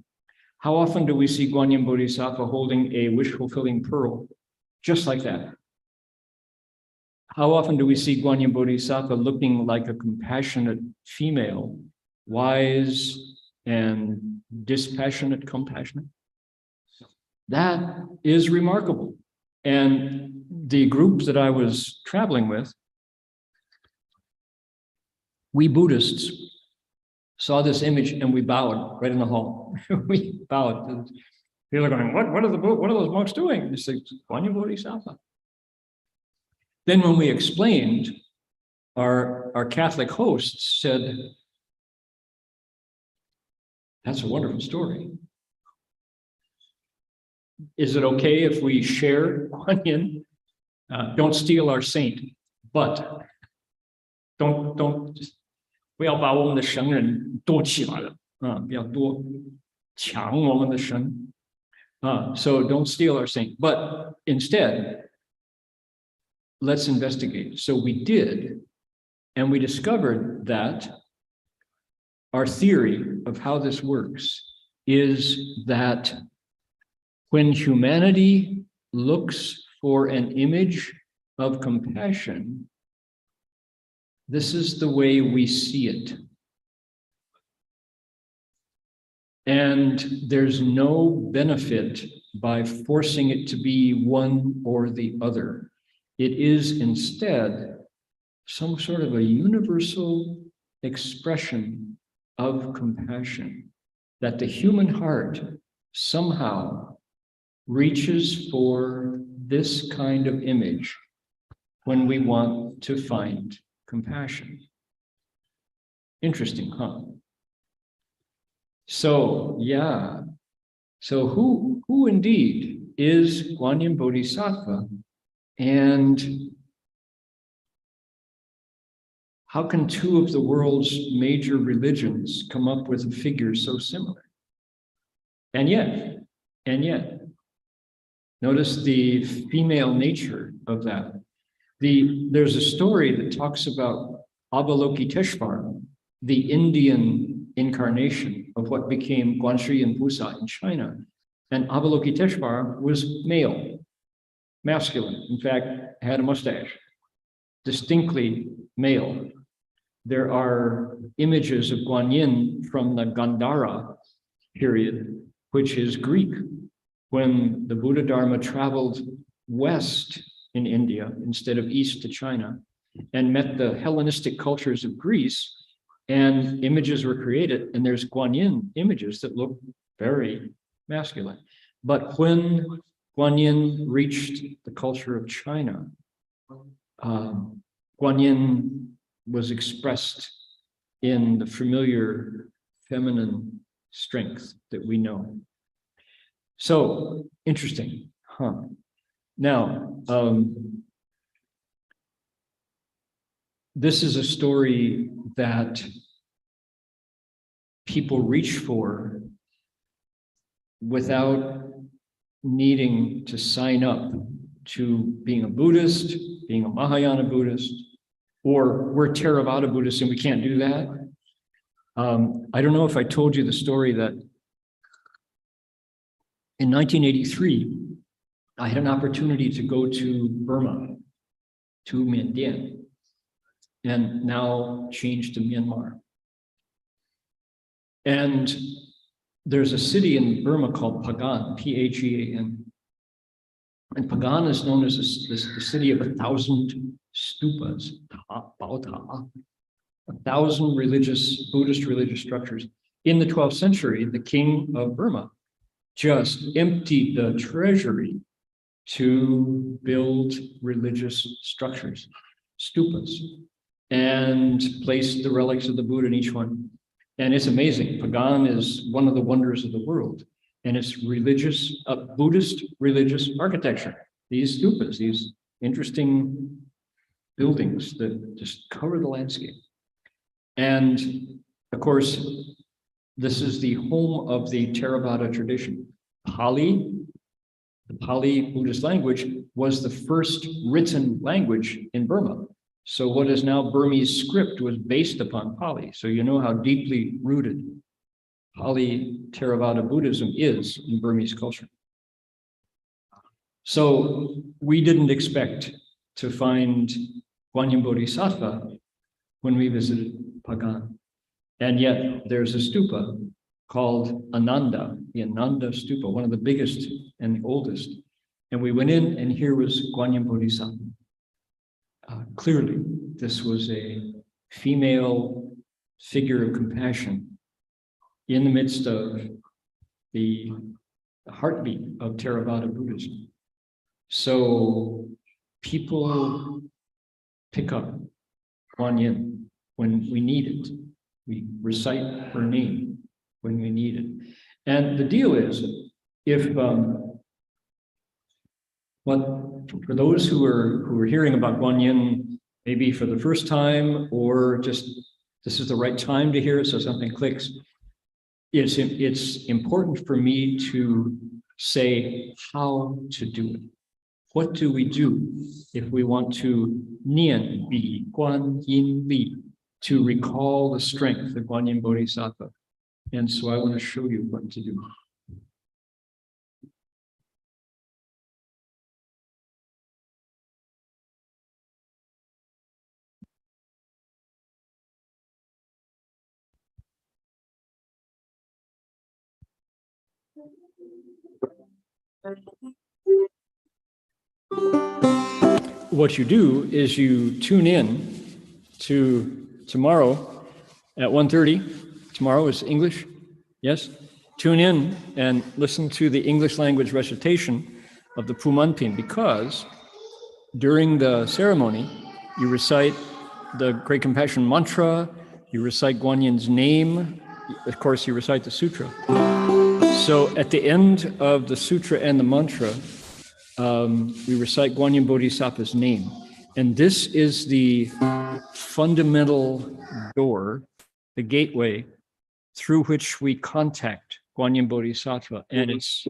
How often do we see Guanyin Bodhisattva holding a wish-fulfilling pearl, just like that? How often do we see Guanyin Bodhisattva looking like a compassionate female, wise and dispassionate, compassionate? That is remarkable. And the group that I was traveling with, we Buddhists saw this image and we bowed right in the hall. We bowed. People are going, what are those monks doing? They say, Guanyin Bodhisattva. Then when we explained, our Catholic hosts said, that's a wonderful story. Is it okay if we share Guanyin? Don't steal our saint, but don't 不要把我们的神人多起来了不要多抢我们的神so don't steal our saint, but instead let's investigate. So we did, and we discovered that our theory of how this works is that when humanity looks for an image of compassion, this is the way we see it. And there's no benefit by forcing it to be one or the other. It is instead some sort of a universal expression of compassion that the human heart somehow reaches for this kind of image when we want to find compassion. Interesting, huh? So, yeah. So who indeed is Guanyin Bodhisattva, and how can two of the world's major religions come up with a figure so similar? And yet, notice the female nature of that. There's a story that talks about Avalokiteshvara, the Indian incarnation of what became Guanyin Busa in China. And Avalokiteshvara was male, masculine, in fact, had a mustache, distinctly male. There are images of Guanyin from the Gandhara period, which is Greek, when the Buddha Dharma traveled west in India instead of east to China and met the Hellenistic cultures of Greece, and images were created, and there's Guanyin images that look very masculine. But when Guanyin reached the culture of China, Guanyin was expressed in the familiar feminine strength that we know. So interesting, huh? Now, this is a story that people reach for without needing to sign up to being a Buddhist, being a Mahayana Buddhist, or we're Theravada Buddhists and we can't do that. I don't know if I told you the story that in 1983, I had an opportunity to go to Burma, to Miandian, and now changed to Myanmar. And there's a city in Burma called Pagan, Phean. And Pagan is known as the city of 1,000 stupas, Baota, 1,000 Buddhist religious structures. In the 12th century, the king of Burma just emptied the treasury to build religious structures, stupas, and placed the relics of the Buddha in each one. And it's amazing. Pagan is one of the wonders of the world. And it's religious, Buddhist religious architecture. These stupas, these interesting buildings that just cover the landscape. And of course, this is the home of the Theravada tradition. Pali, the Pali Buddhist language, was the first written language in Burma. So what is now Burmese script was based upon Pali. So you know how deeply rooted Pali Theravada Buddhism is in Burmese culture. So we didn't expect to find Guanyin Bodhisattva when we visited Pagan. And yet there's a stupa called Ananda, the Ananda stupa, one of the biggest and the oldest. And we went in, and here was Guanyin Bodhisattva. Clearly, this was a female figure of compassion in the midst of the heartbeat of Theravada Buddhism. So people pick up Guanyin when we need it. We recite her name when we need it. And the deal is, if for those who are hearing about Guanyin maybe for the first time, or just this is the right time to hear it, so something clicks, it's important for me to say how to do it. What do we do if we want to nian bi Guanyin li, to recall the strength of Guanyin Bodhisattva? And so I want to show you what to do. What you do is you tune in to tomorrow at 1:30. Tomorrow is English, yes? Tune in and listen to the English language recitation of the Pumanpin, because during the ceremony, you recite the Great Compassion Mantra, you recite Guanyin's name, of course, you recite the sutra. So at the end of the sutra and the mantra, we recite Guanyin Bodhisattva's name. And this is the fundamental door, the gateway through which we contact Guanyin Bodhisattva. And it's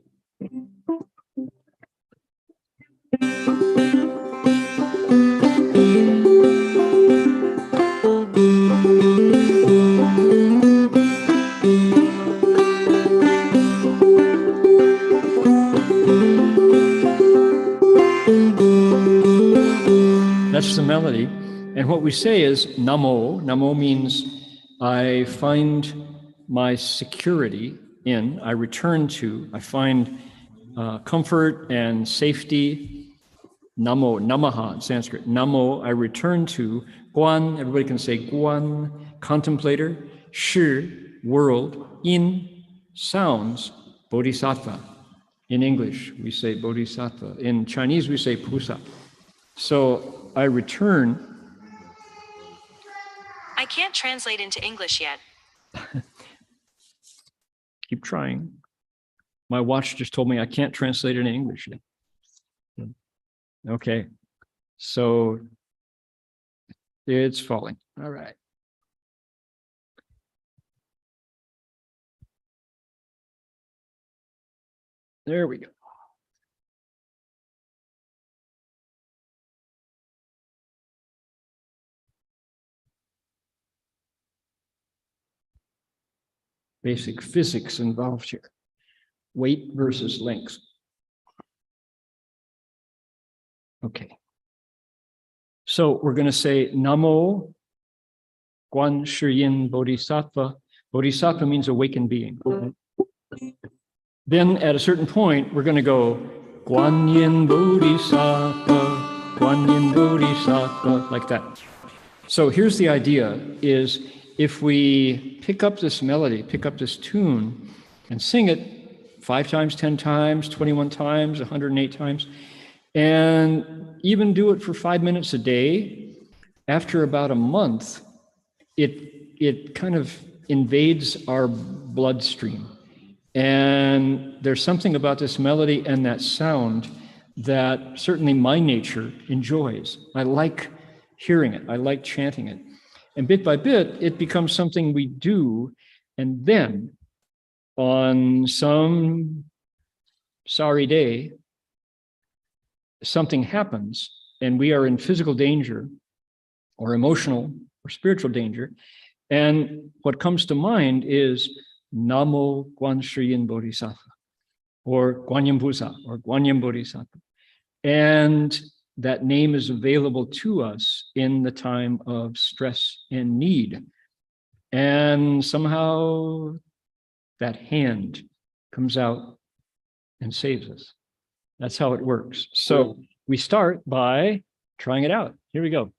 that's the melody. And what we say is Namo. Namo means I find my security in, I return to, I find comfort and safety. Namo, Namaha in Sanskrit. Namo, I return to. Guan, everybody can say Guan, contemplator. Shi, world. Yin, sounds. Bodhisattva. In English, we say Bodhisattva. In Chinese, we say Pusa. So I return. I can't translate into English yet. Keep trying. My watch just told me I can't translate it in English yet. Okay, so it's falling. All right. There we go. Basic physics involved here. Weight versus length. Okay. So we're going to say Namo Guan Shiyin Bodhisattva. Bodhisattva means awakened being. Then at a certain point, we're going to go Guanyin Bodhisattva, Guanyin Bodhisattva, like that. So here's the idea is if we pick up this melody, pick up this tune and sing it 5 times, 10 times, 21 times, 108 times, and even do it for 5 minutes a day, after about a month, it kind of invades our bloodstream. And there's something about this melody and that sound that certainly my nature enjoys. I like hearing it. I like chanting it. And bit by bit, it becomes something we do. And then on some sorry day, something happens and we are in physical danger or emotional or spiritual danger. And what comes to mind is Namo Guan Shiyin Bodhisattva or Guanyin Pusa or Guanyin Bodhisattva. And that name is available to us in the time of stress and need. And somehow that hand comes out and saves us. That's how it works. So we start by trying it out. Here we go.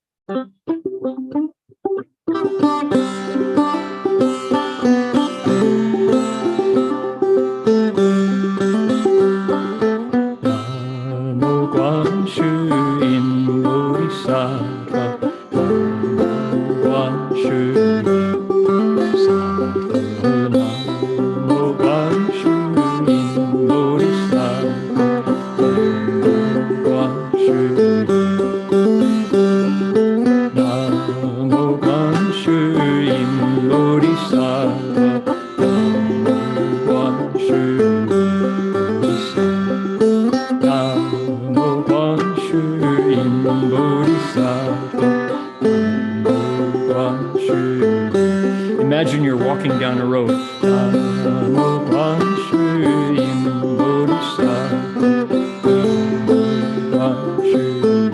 Namo Guan Shiyin Bodhisattva, Namo Guan Shiyin Bodhisattva, Namo Guan Shiyin Bodhisattva, Namo Guan Shiyin, Namo Guan Shiyin Bodhisattva, Namo Guan Shiyin Bodhisattva. Imagine you're walking down a road. Namo Guan Shiyin Bodhisattva, Guan Shiyin.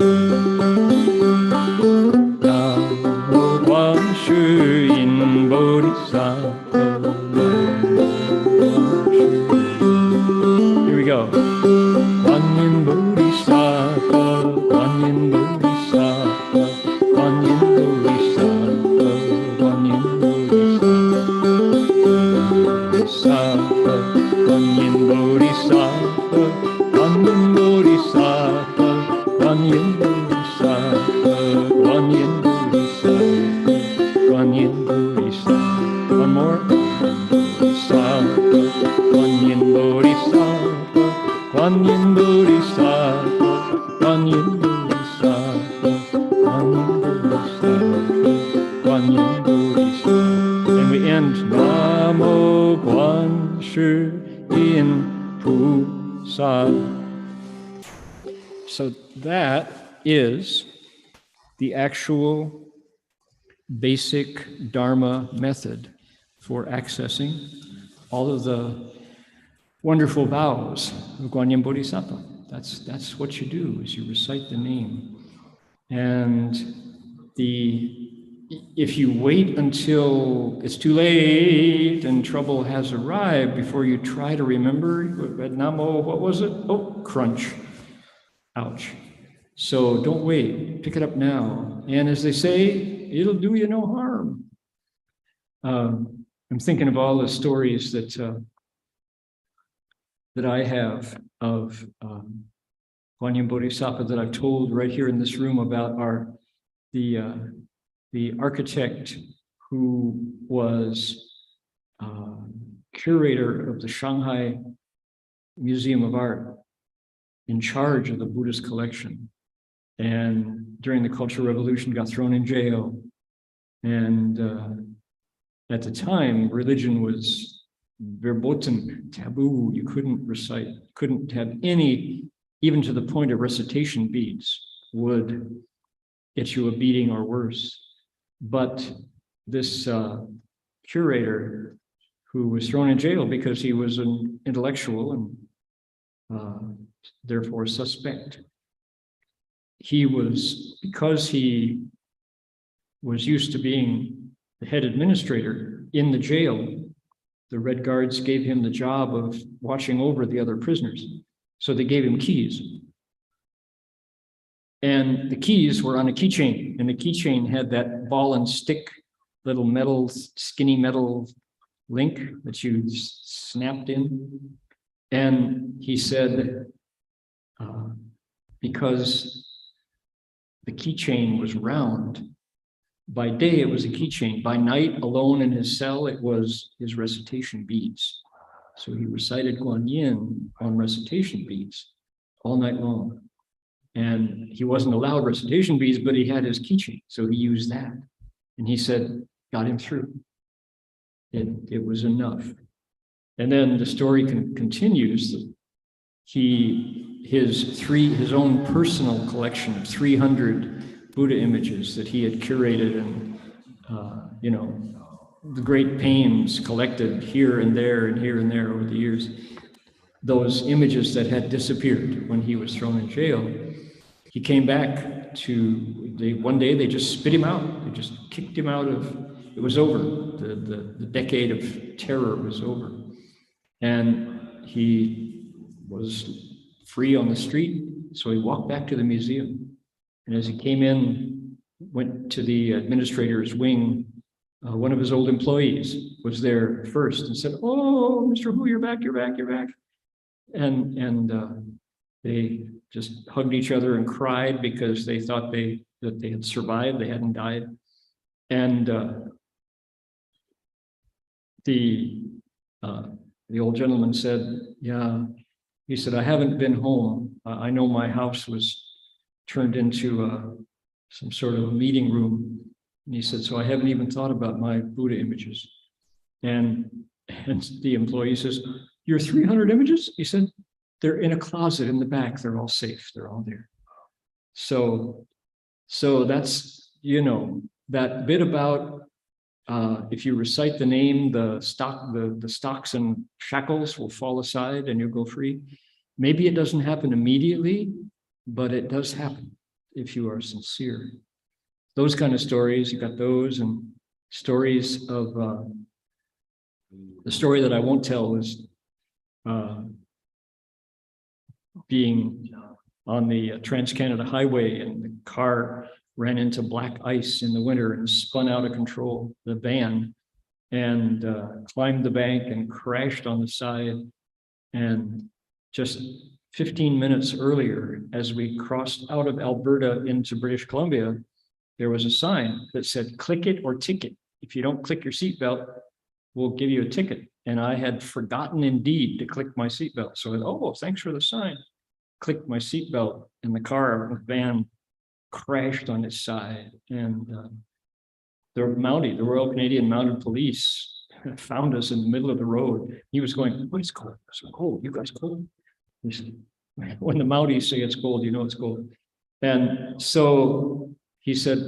Namo Guan Shiyin Bodhisattva, Guan Shiyin. Here we go. Guanyin Bodhisattva, Guanyin Bodhisattva, Guanyin Bodhisattva, Guanyin Bodhisattva, Guanyin Bodhisattva, Guanyin Bodhisattva, Guanyin Bodhisattva, Guanyin Bodhisattva, Guanyin Bodhisattva. One more. Bodhisattva, Guanyin Bodhisattva. shi yin pu sa. So that is the actual basic Dharma method for accessing all of the wonderful vows of Guanyin Bodhisattva. That's what you do, is you recite the name. And if you wait until it's too late and trouble has arrived before you try to remember, Namo, what was it? Oh, crunch. Ouch. So don't wait, pick it up now. And as they say, it'll do you no harm. I'm thinking of all the stories that I have of Guanyin Bodhisattva that I've told right here in this room about the architect who was curator of the Shanghai Museum of Art, in charge of the Buddhist collection, and during the Cultural Revolution got thrown in jail. And at the time, religion was verboten, taboo. You couldn't recite, couldn't have any, even to the point of recitation beads would get you a beating or worse. But this curator, who was thrown in jail because he was an intellectual and therefore suspect, because he was used to being the head administrator in the jail, the Red Guards gave him the job of watching over the other prisoners. So they gave him keys. And the keys were on a keychain, and the keychain had that ball and stick, little metal, skinny metal link that you snapped in. And he said, because the keychain was round, by day it was a keychain, by night, alone in his cell, it was his recitation beads. So he recited Guanyin on recitation beads all night long. And he wasn't allowed recitation beads, but he had his keychain, so he used that. And he said, got him through. It was enough. And then the story continues. His own personal collection of 300 Buddha images that he had curated, and the great pains collected here and there and here and there over the years. Those images that had disappeared when he was thrown in jail, he came back to, one day they just spit him out. They just kicked him out of, it was over. The decade of terror was over. And he was free on the street, so he walked back to the museum. And as he came in, went to the administrator's wing, one of his old employees was there first and said, "Oh, Mr. Hu, you're back, you're back, you're back." And they just hugged each other and cried because they thought that they had survived, they hadn't died. And the old gentleman said, "Yeah," he said, "I haven't been home. I know my house was turned into some sort of a meeting room." And he said, "So I haven't even thought about my Buddha images." And the employee says, "Your 300 images?" He said, "They're in a closet in the back. They're all safe. They're all there." So that's, that bit about if you recite the name, the stocks and shackles will fall aside and you'll go free. Maybe it doesn't happen immediately, but it does happen if you are sincere. Those kind of stories, you got those, and stories of the story that I won't tell is being on the Trans-Canada Highway, and the car ran into black ice in the winter and spun out of control, the van, and climbed the bank and crashed on the side. And just 15 minutes earlier, as we crossed out of Alberta into British Columbia, there was a sign that said, "Click it or ticket. If you don't click your seatbelt, we'll give you a ticket." And I had forgotten indeed to click my seatbelt. So I thought, "Oh, thanks for the sign." Clicked my seatbelt, and the van crashed on its side. And the Royal Canadian Mounted Police, found us in the middle of the road. He was going, oh, it's cold. It's cold. You guys cold? He said, when the Maoris say it's cold, you know it's cold. And so he said,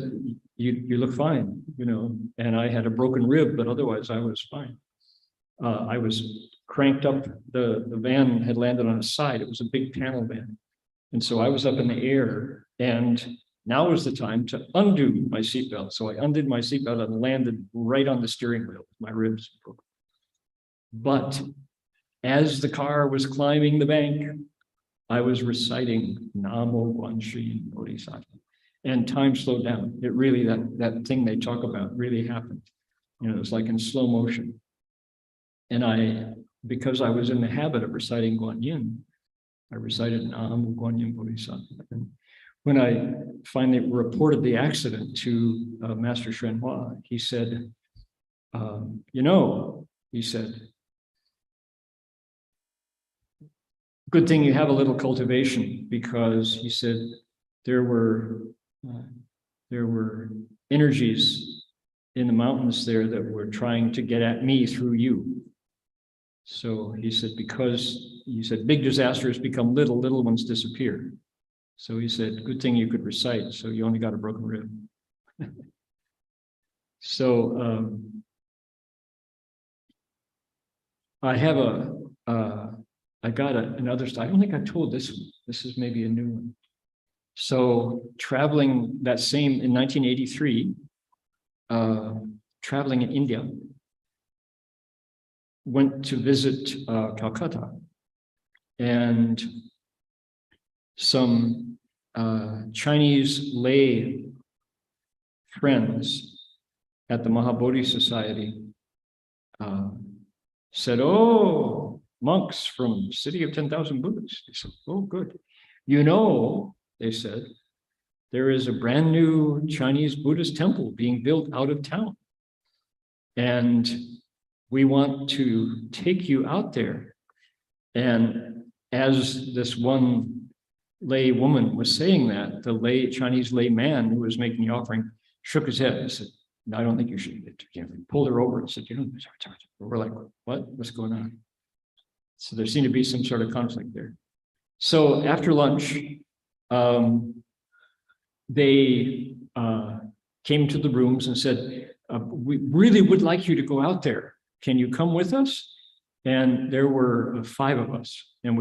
you look fine, you know, and I had a broken rib, but otherwise I was fine. I was cranked up, the van had landed on its side. It was a big panel van. And so I was up in the air, and now was the time to undo my seatbelt. So I undid my seatbelt and landed right on the steering wheel. My ribs broke. But as the car was climbing the bank, I was reciting Namo Guanyin Bodhisattvs, and time slowed down. It really, that thing they talk about really happened. You know, it was like in slow motion. And because I was in the habit of reciting Guanyin, I recited Namo Guanyin Bodhisattvs. And when I finally reported the accident to Master Hua, he said, you know, he said, good thing you have a little cultivation, because he said there were energies in the mountains there that were trying to get at me through you. So he said, because he said big disasters become little, little ones disappear. So he said, good thing you could recite, so you only got a broken rib. So I have I got another story. I don't think I told this one. This is maybe a new one. So traveling that same in 1983, traveling in India, went to visit Calcutta, and some Chinese lay friends at the Mahabodhi Society said, oh, monks from City of 10,000 Buddhas. They said, oh, good. You know, they said, there is a brand new Chinese Buddhist temple being built out of town. And we want to take you out there. And as this one lay woman was saying that, the Chinese lay man who was making the offering shook his head and said, no, I don't think you should. Pulled her over and said, you know, we're like, what? What's going on? So there seemed to be some sort of conflict there. So after lunch, they came to the rooms and said, we really would like you to go out there. Can you come with us? And there were 5 of us. And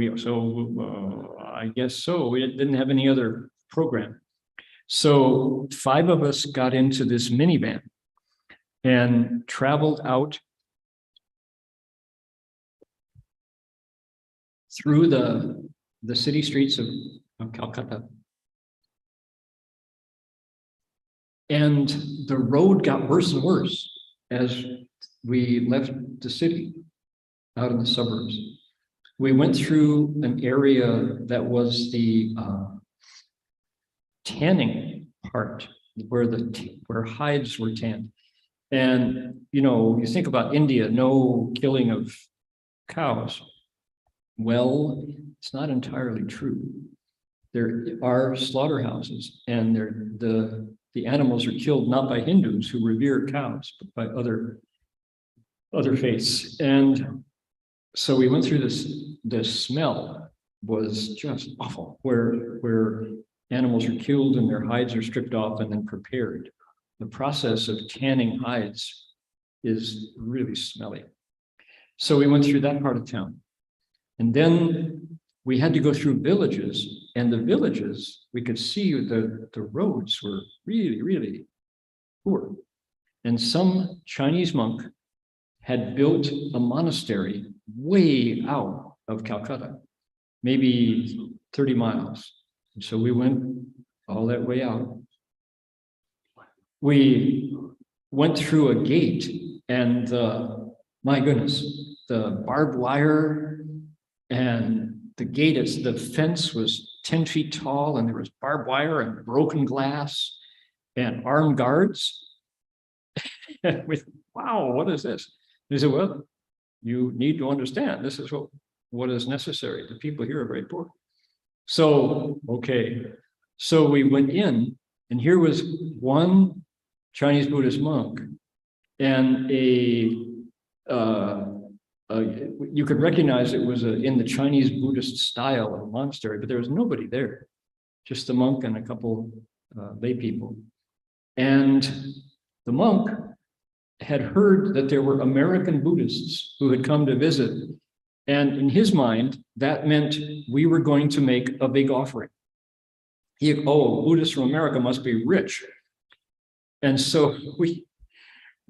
I guess so. We didn't have any other program. So 5 of us got into this minivan and traveled out through the city streets of Calcutta. And the road got worse and worse as we left the city out in the suburbs. We went through an area that was the tanning part, where hides were tanned. And, you know, you think about India, no killing of cows. Well, it's not entirely true. There are slaughterhouses, and the animals are killed not by Hindus who revere cows, but by other faiths. And so we went through this. The smell was just awful, where animals are killed and their hides are stripped off and then prepared. The process of tanning hides is really smelly. So we went through that part of town. And then we had to go through villages, and the villages, we could see the roads were really, really poor. And some Chinese monk had built a monastery way out of Calcutta, maybe 30 miles. And so we went all that way out. We went through a gate, and my goodness, the barbed wire and the gate, the fence was 10 feet tall, and there was barbed wire and broken glass and armed guards. With, wow, what is this? They said, well, you need to understand, this is what is necessary. The people here are very poor. So, okay. So we went in, and here was one Chinese Buddhist monk and a you could recognize it was in the Chinese Buddhist style of a monastery, but there was nobody there, just a monk and a couple lay people. And the monk had heard that there were American Buddhists who had come to visit. And in his mind, that meant we were going to make a big offering. Buddhists from America must be rich. And so we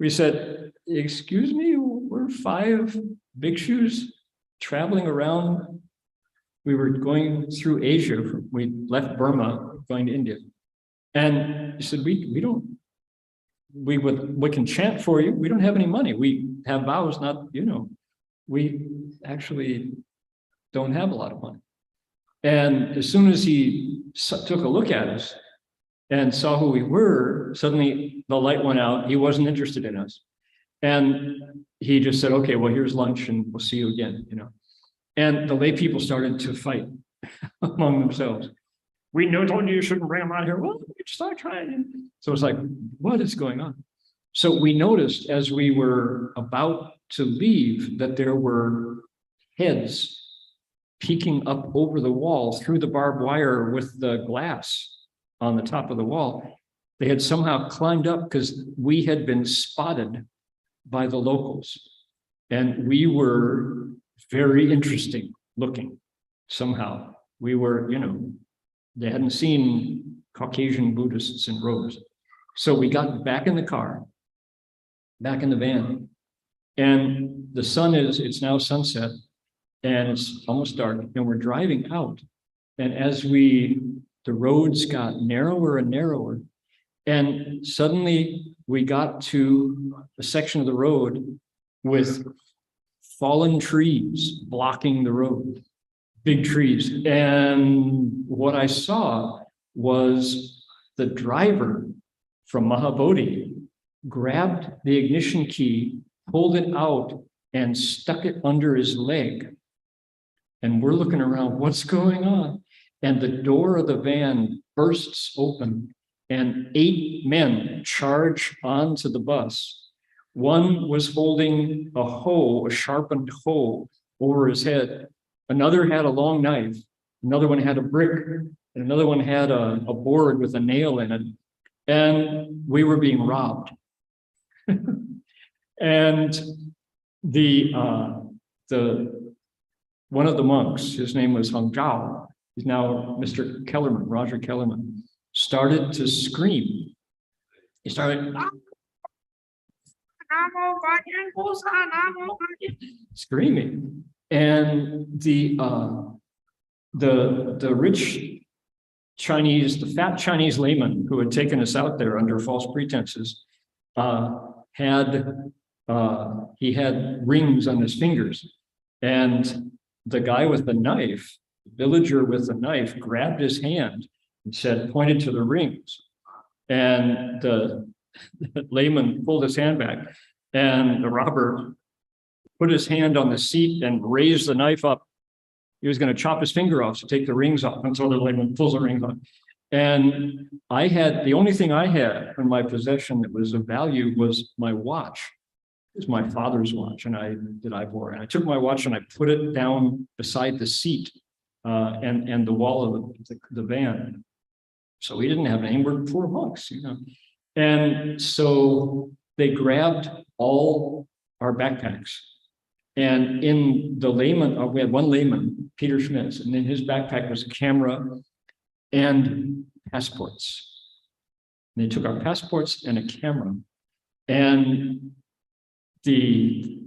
said, excuse me, we're 5 bhikshus traveling around. We were going through Asia. We left Burma, going to India. And he said, we can chant for you. We don't have any money. We have vows, we actually don't have a lot of money. And as soon as he took a look at us and saw who we were, suddenly the light went out. He wasn't interested in us. And he just said, okay, well, here's lunch and we'll see you again, And the lay people started to fight among themselves. We told you shouldn't bring them out here. Well, we just started trying. So it's like, what is going on? So we noticed as we were about to leave that there were heads peeking up over the wall through the barbed wire with the glass on the top of the wall. They had somehow climbed up because we had been spotted by the locals. And we were very interesting looking somehow. We were, they hadn't seen Caucasian Buddhists in robes. So we got back in the car, back in the van, and the sun it's now sunset, and it's almost dark, and we're driving out. And as the roads got narrower and narrower, and suddenly we got to a section of the road with fallen trees blocking the road, big trees. And what I saw was the driver from Mahabodhi grabbed the ignition key, pulled it out, and stuck it under his leg. And we're looking around, what's going on? And the door of the van bursts open, and 8 men charge onto the bus. One was holding a hoe, a sharpened hoe, over his head. Another had a long knife. Another one had a brick. And another one had a board with a nail in it. And we were being robbed. And one of the monks, his name was Heng, he's now Mr. Kellerman, Roger Kellerman, started to scream. He started screaming. And the rich Chinese, the fat Chinese layman who had taken us out there under false pretenses, he had rings on his fingers. And the guy with the knife, the villager with the knife, grabbed his hand and pointed to the rings. And the layman pulled his hand back, and the robber put his hand on the seat and raised the knife up. He was going to chop his finger off to take the rings off. And so the layman pulls the rings off. And the only thing I had in my possession that was of value was my watch. It was my father's watch, and I wore. And I took my watch and I put it down beside the seat and the wall of the van. So we didn't have anything. We're poor monks, And so they grabbed all our backpacks. And in the layman, we had one layman, Peter Schmitz, and in his backpack was a camera and passports. And they took our passports and a camera. And the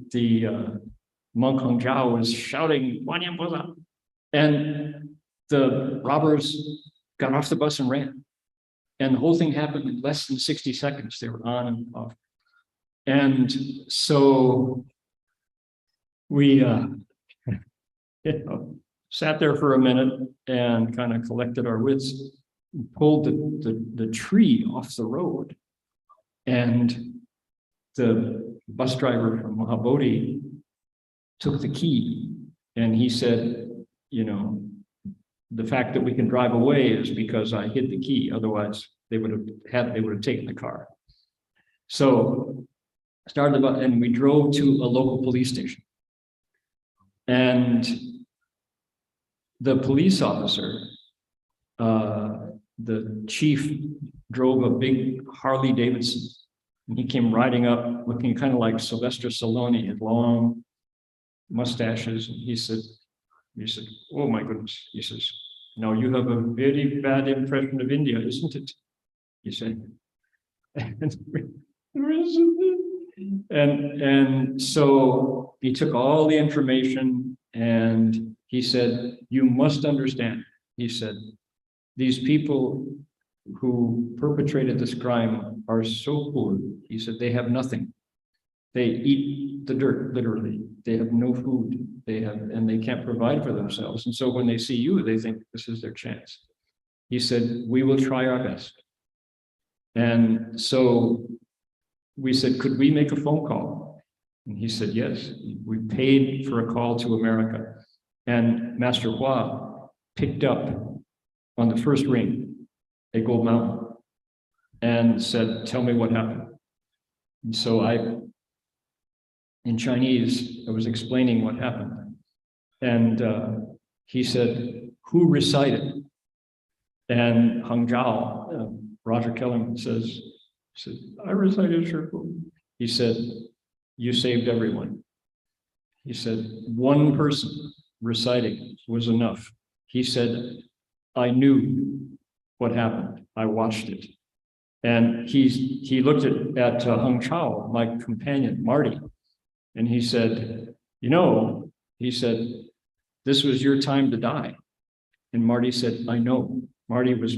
monk Heng Zhao was shouting, "Guanyin," and the robbers got off the bus and ran. And the whole thing happened in less than 60 seconds. They were on and off. And so we sat there for a minute and kind of collected our wits, pulled the tree off the road. And the bus driver from Mahabodhi took the key, and he said, the fact that we can drive away is because I hid the key. Otherwise, they would have taken the car. So started about, and we drove to a local police station. And the police officer, the chief, drove a big Harley Davidson. And he came riding up looking kind of like Sylvester Stallone. He had long mustaches. And he said, oh my goodness. He says, now you have a very bad impression of India, isn't it? He said. And so he took all the information and he said, you must understand. He said, these people who perpetrated this crime are so poor. He said, they have nothing. They eat the dirt, literally. They have no food. And they can't provide for themselves. And so when they see you, they think this is their chance. He said, we will try our best. And so we said, could we make a phone call? And he said, yes. We paid for a call to America. And Master Hua picked up on the first ring a gold mountain and said, tell me what happened. And so in Chinese, I was explaining what happened. And he said, who recited? And Heng Zhao, Roger Kellerman says, I recited Shirku. He said, you saved everyone. He said, one person reciting was enough. He said, I knew what happened. I watched it. And he looked at Heng Chao, my companion, Marty, and he said, he said, this was your time to die. And Marty said, I know. Marty was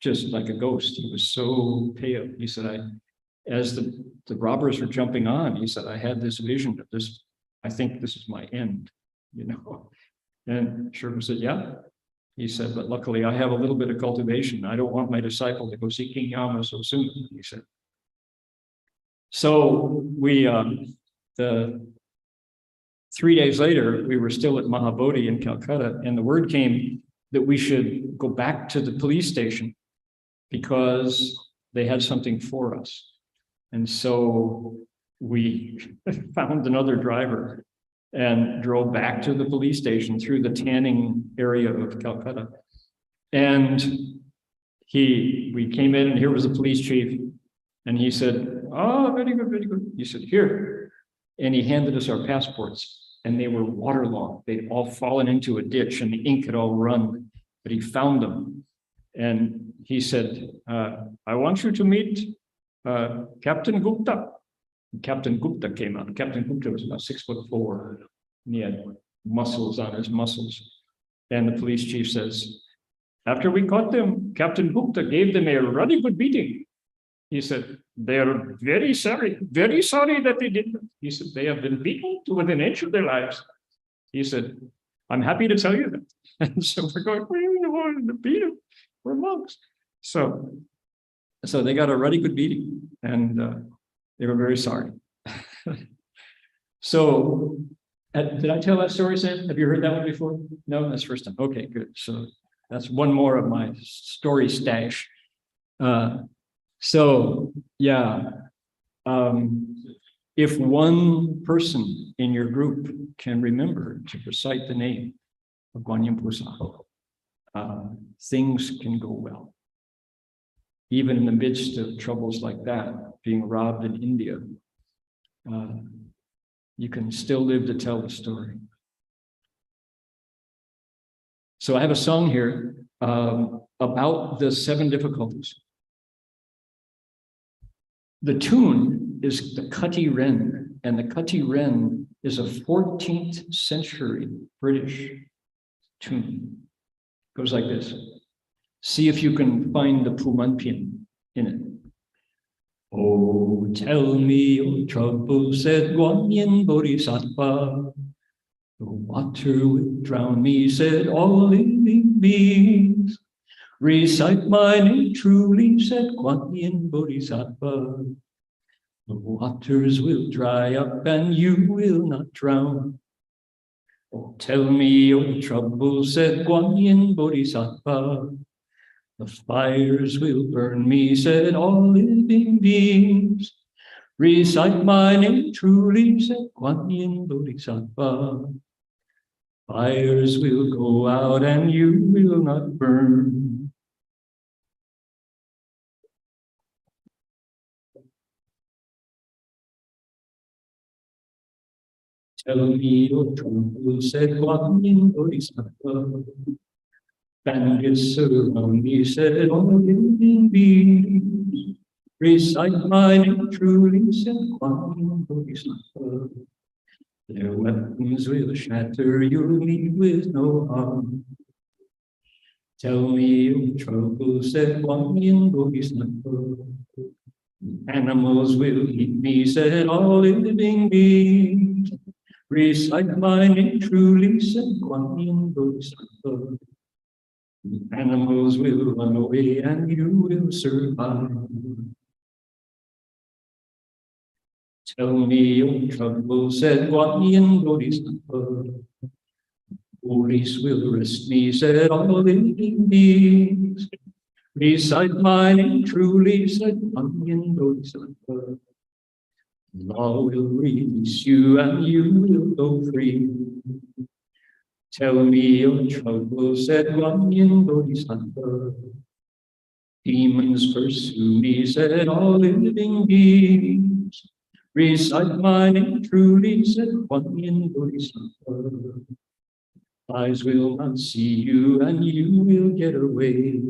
just like a ghost. He was so pale. He said, as the robbers were jumping on, he said, I had this vision of this. I think this is my end, And Sherpa said, yeah. He said, but luckily I have a little bit of cultivation. I don't want my disciple to go see King Yama so soon, he said. So we, 3 days later, we were still at Mahabodhi in Calcutta, and the word came that we should go back to the police station because they had something for us. And so we found another driver and drove back to the police station through the tanning area of Calcutta. And we came in and here was the police chief. And he said, oh, very good, very good. He said, here. And he handed us our passports and they were waterlogged. They'd all fallen into a ditch and the ink had all run, but he found them. And he said, I want you to meet Captain Gupta. Captain Gupta came out. Captain Gupta was about 6'4", and he had muscles on his muscles. And the police chief says, after we caught them, Captain Gupta gave them a ruddy good beating. He said, they're very sorry that they did that. He said, they have been beaten to within an inch of their lives. He said, I'm happy to tell you that. And so we're going, we don't want to beat them. We're monks. So they got a ruddy good beating, and they were very sorry. So, did I tell that story, Sam? Have you heard that one before? No, that's the first time. Okay, good. So that's one more of my story stash. If one person in your group can remember to recite the name of Guanyin Pusa, things can go well. Even in the midst of troubles like that, being robbed in India, you can still live to tell the story. So I have a song here about the 7 difficulties. The tune is the Kati Ren, and the Kati Ren is a 14th century British tune. It goes like this. See if you can find the Pumanpian in it. Oh, tell me your trouble, said Guanyin Bodhisattva. The water will drown me, said all living beings. Recite my name truly, said Guanyin Bodhisattva. The waters will dry up and you will not drown. Oh, tell me your trouble, said Guanyin Bodhisattva. The fires will burn me, said all living beings. Recite my name truly, said Guanyin Bodhisattva. Fires will go out and you will not burn. Tell me your trouble, said Guanyin Bodhisattva. Bandits surround me, said all living beings. Recite my name truly, said Guanyin Bodhisattva. Their weapons will shatter, you'll meet with no harm. Tell me your trouble, said Guanyin Bodhisattva. Animals will eat me, said all living beings. Recite my name truly, said Guanyin Bodhisattva. Animals will run away and you will survive. Tell me your trouble, said Guanyin Bodhisattva. Police will arrest me, said all living beings. Recite my name truly, said Guanyin Bodhisattva. Law will release you and you will go free. Tell me your trouble, said Guanyin Bodhisattva. Demons pursue me, said all living beings. Recite my name truly, said Guanyin Bodhisattva. Eyes will not see you and you will get away.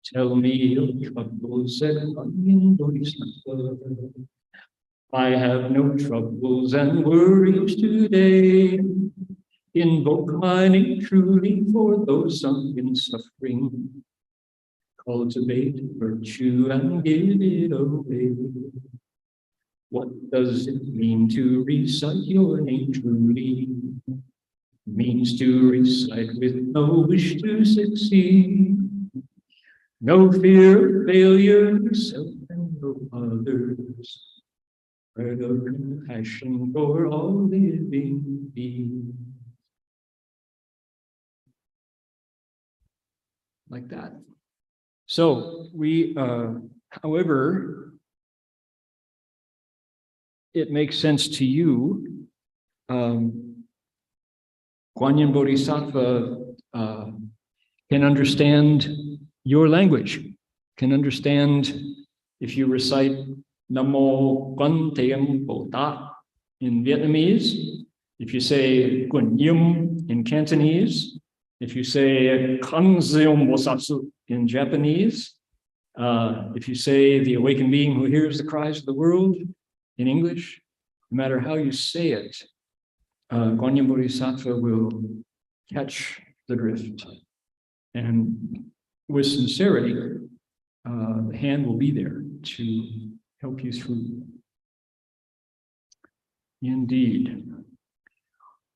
Tell me your trouble, said Guanyin Bodhisattva. I have no troubles and worries today. Invoke my name truly for those sunk in suffering. Cultivate virtue and give it away. What does it mean to recite your name truly? It means to recite with no wish to succeed. No fear of failure, no self and no others. Spread of compassion for all living beings. Like that. So we, however, it makes sense to you. Guanyin Bodhisattva can understand your language, can understand if you recite Namo Quan Tiem Bo Da in Vietnamese, if you say Guanyin in Cantonese, if you say Kanzeom Bosatsu in Japanese, if you say the awakened being who hears the cries of the world in English, no matter how you say it, Guanyin Bodhisattva will catch the drift. And with sincerity, the hand will be there to help you through. Indeed.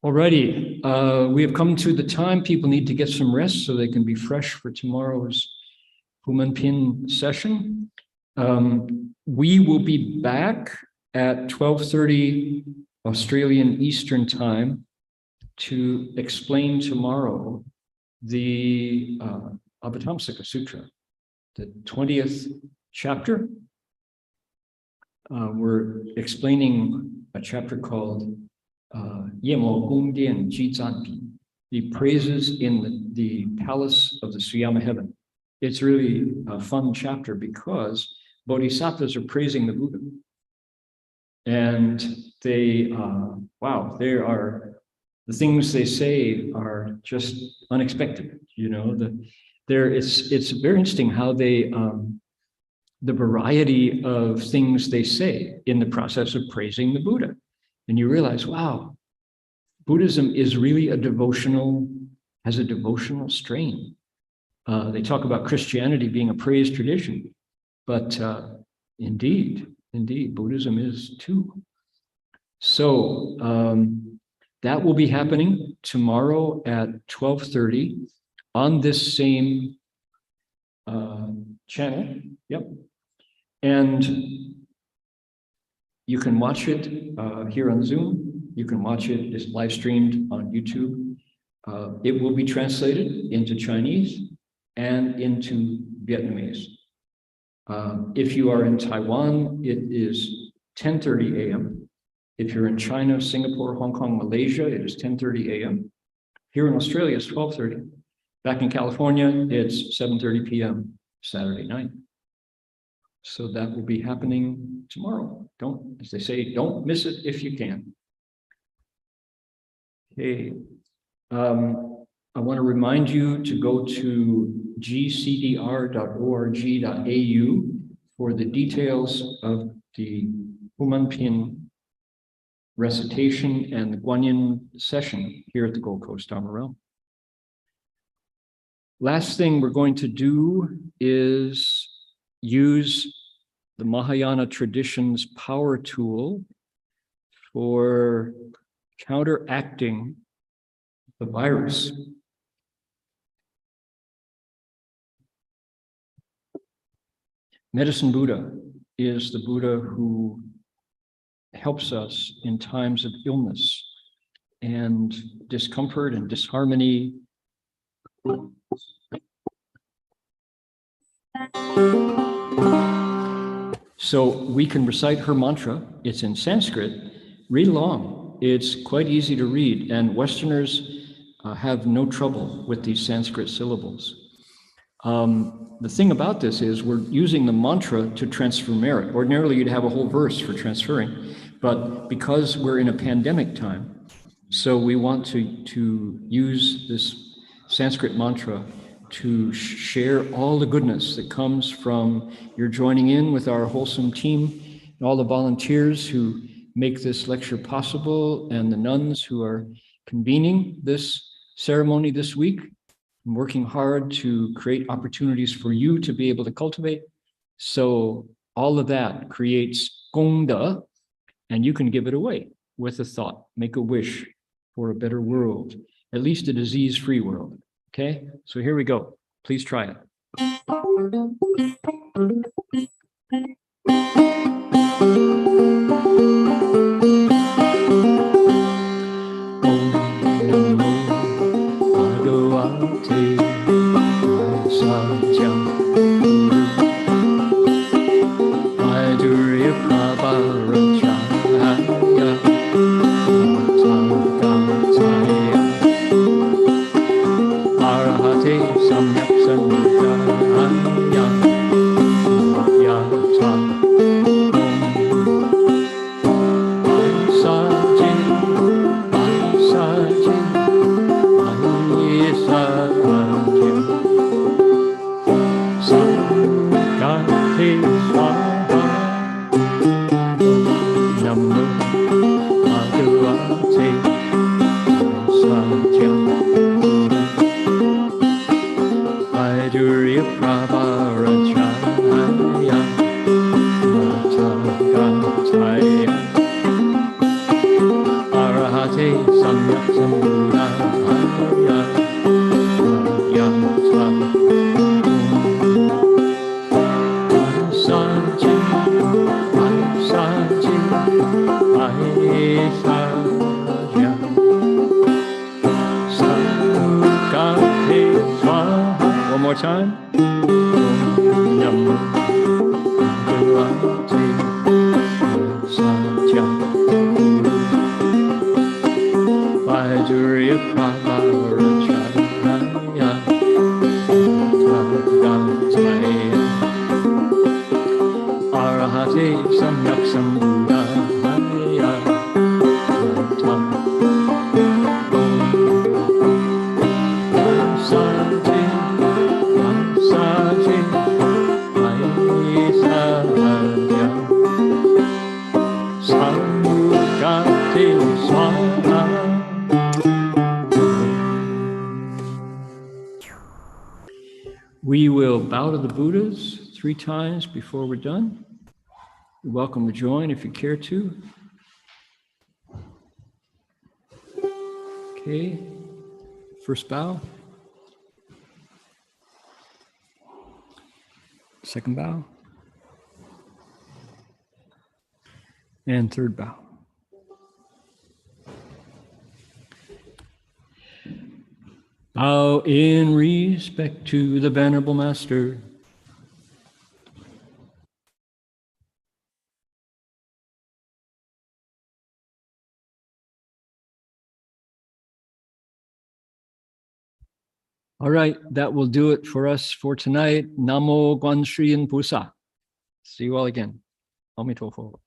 Alrighty, we have come to the time people need to get some rest so they can be fresh for tomorrow's Humanpin session. We will be back at 12:30 Australian Eastern Time to explain tomorrow the Abhitamsaka Sutra, the 20th chapter. We're explaining a chapter called Yemo Gongdian Ji Zanpi, the praises in the palace of the Suyama heaven. It's really a fun chapter because Bodhisattvs are praising the Buddha. And they, wow, the things they say are just unexpected. You know, it's very interesting how they, the variety of things they say in the process of praising the Buddha. And you realize, wow, Buddhism is really has a devotional strain. They talk about Christianity being a praise tradition, but indeed, Buddhism is too. So that will be happening tomorrow at 12:30 on this same channel. Yep. And you can watch it here on Zoom. You can watch it, it's live streamed on YouTube. It will be translated into Chinese and into Vietnamese. If you are in Taiwan, it is 10:30 a.m. If you're in China, Singapore, Hong Kong, Malaysia, it is 10:30 a.m. Here in Australia, it's 12:30. Back in California, it's 7:30 p.m. Saturday night. So that will be happening tomorrow. Don't, as they say, don't miss it if you can. Okay. I want to remind you to go to gcdr.org.au for the details of the Humanpin recitation and the Guanyin session here at the Gold Coast Dharma Realm. Last thing we're going to do is use the Mahayana tradition's power tool for counteracting the virus. Medicine Buddha is the Buddha who helps us in times of illness and discomfort and disharmony. So we can recite her mantra. It's in Sanskrit. Read along. It's quite easy to read, and Westerners have no trouble with these Sanskrit syllables. The thing about this is we're using the mantra to transfer merit. Ordinarily, you'd have a whole verse for transferring, but because we're in a pandemic time, so we want to use this Sanskrit mantra to share all the goodness that comes from your joining in with our wholesome team, and all the volunteers who make this lecture possible, and the nuns who are convening this ceremony this week, and working hard to create opportunities for you to be able to cultivate. So all of that creates gongde, and you can give it away with a thought, make a wish for a better world, at least a disease-free world. Okay, so here we go. Please try it. One more time. We will bow to the Buddhas 3 times before we're done. You're welcome to join if you care to. Okay, first bow. Second bow. And third bow. Bow in respect to the Venerable Master. All right, that will do it for us for tonight. Namo Guan Sri Yin Pusa. See you all again. Amitofo.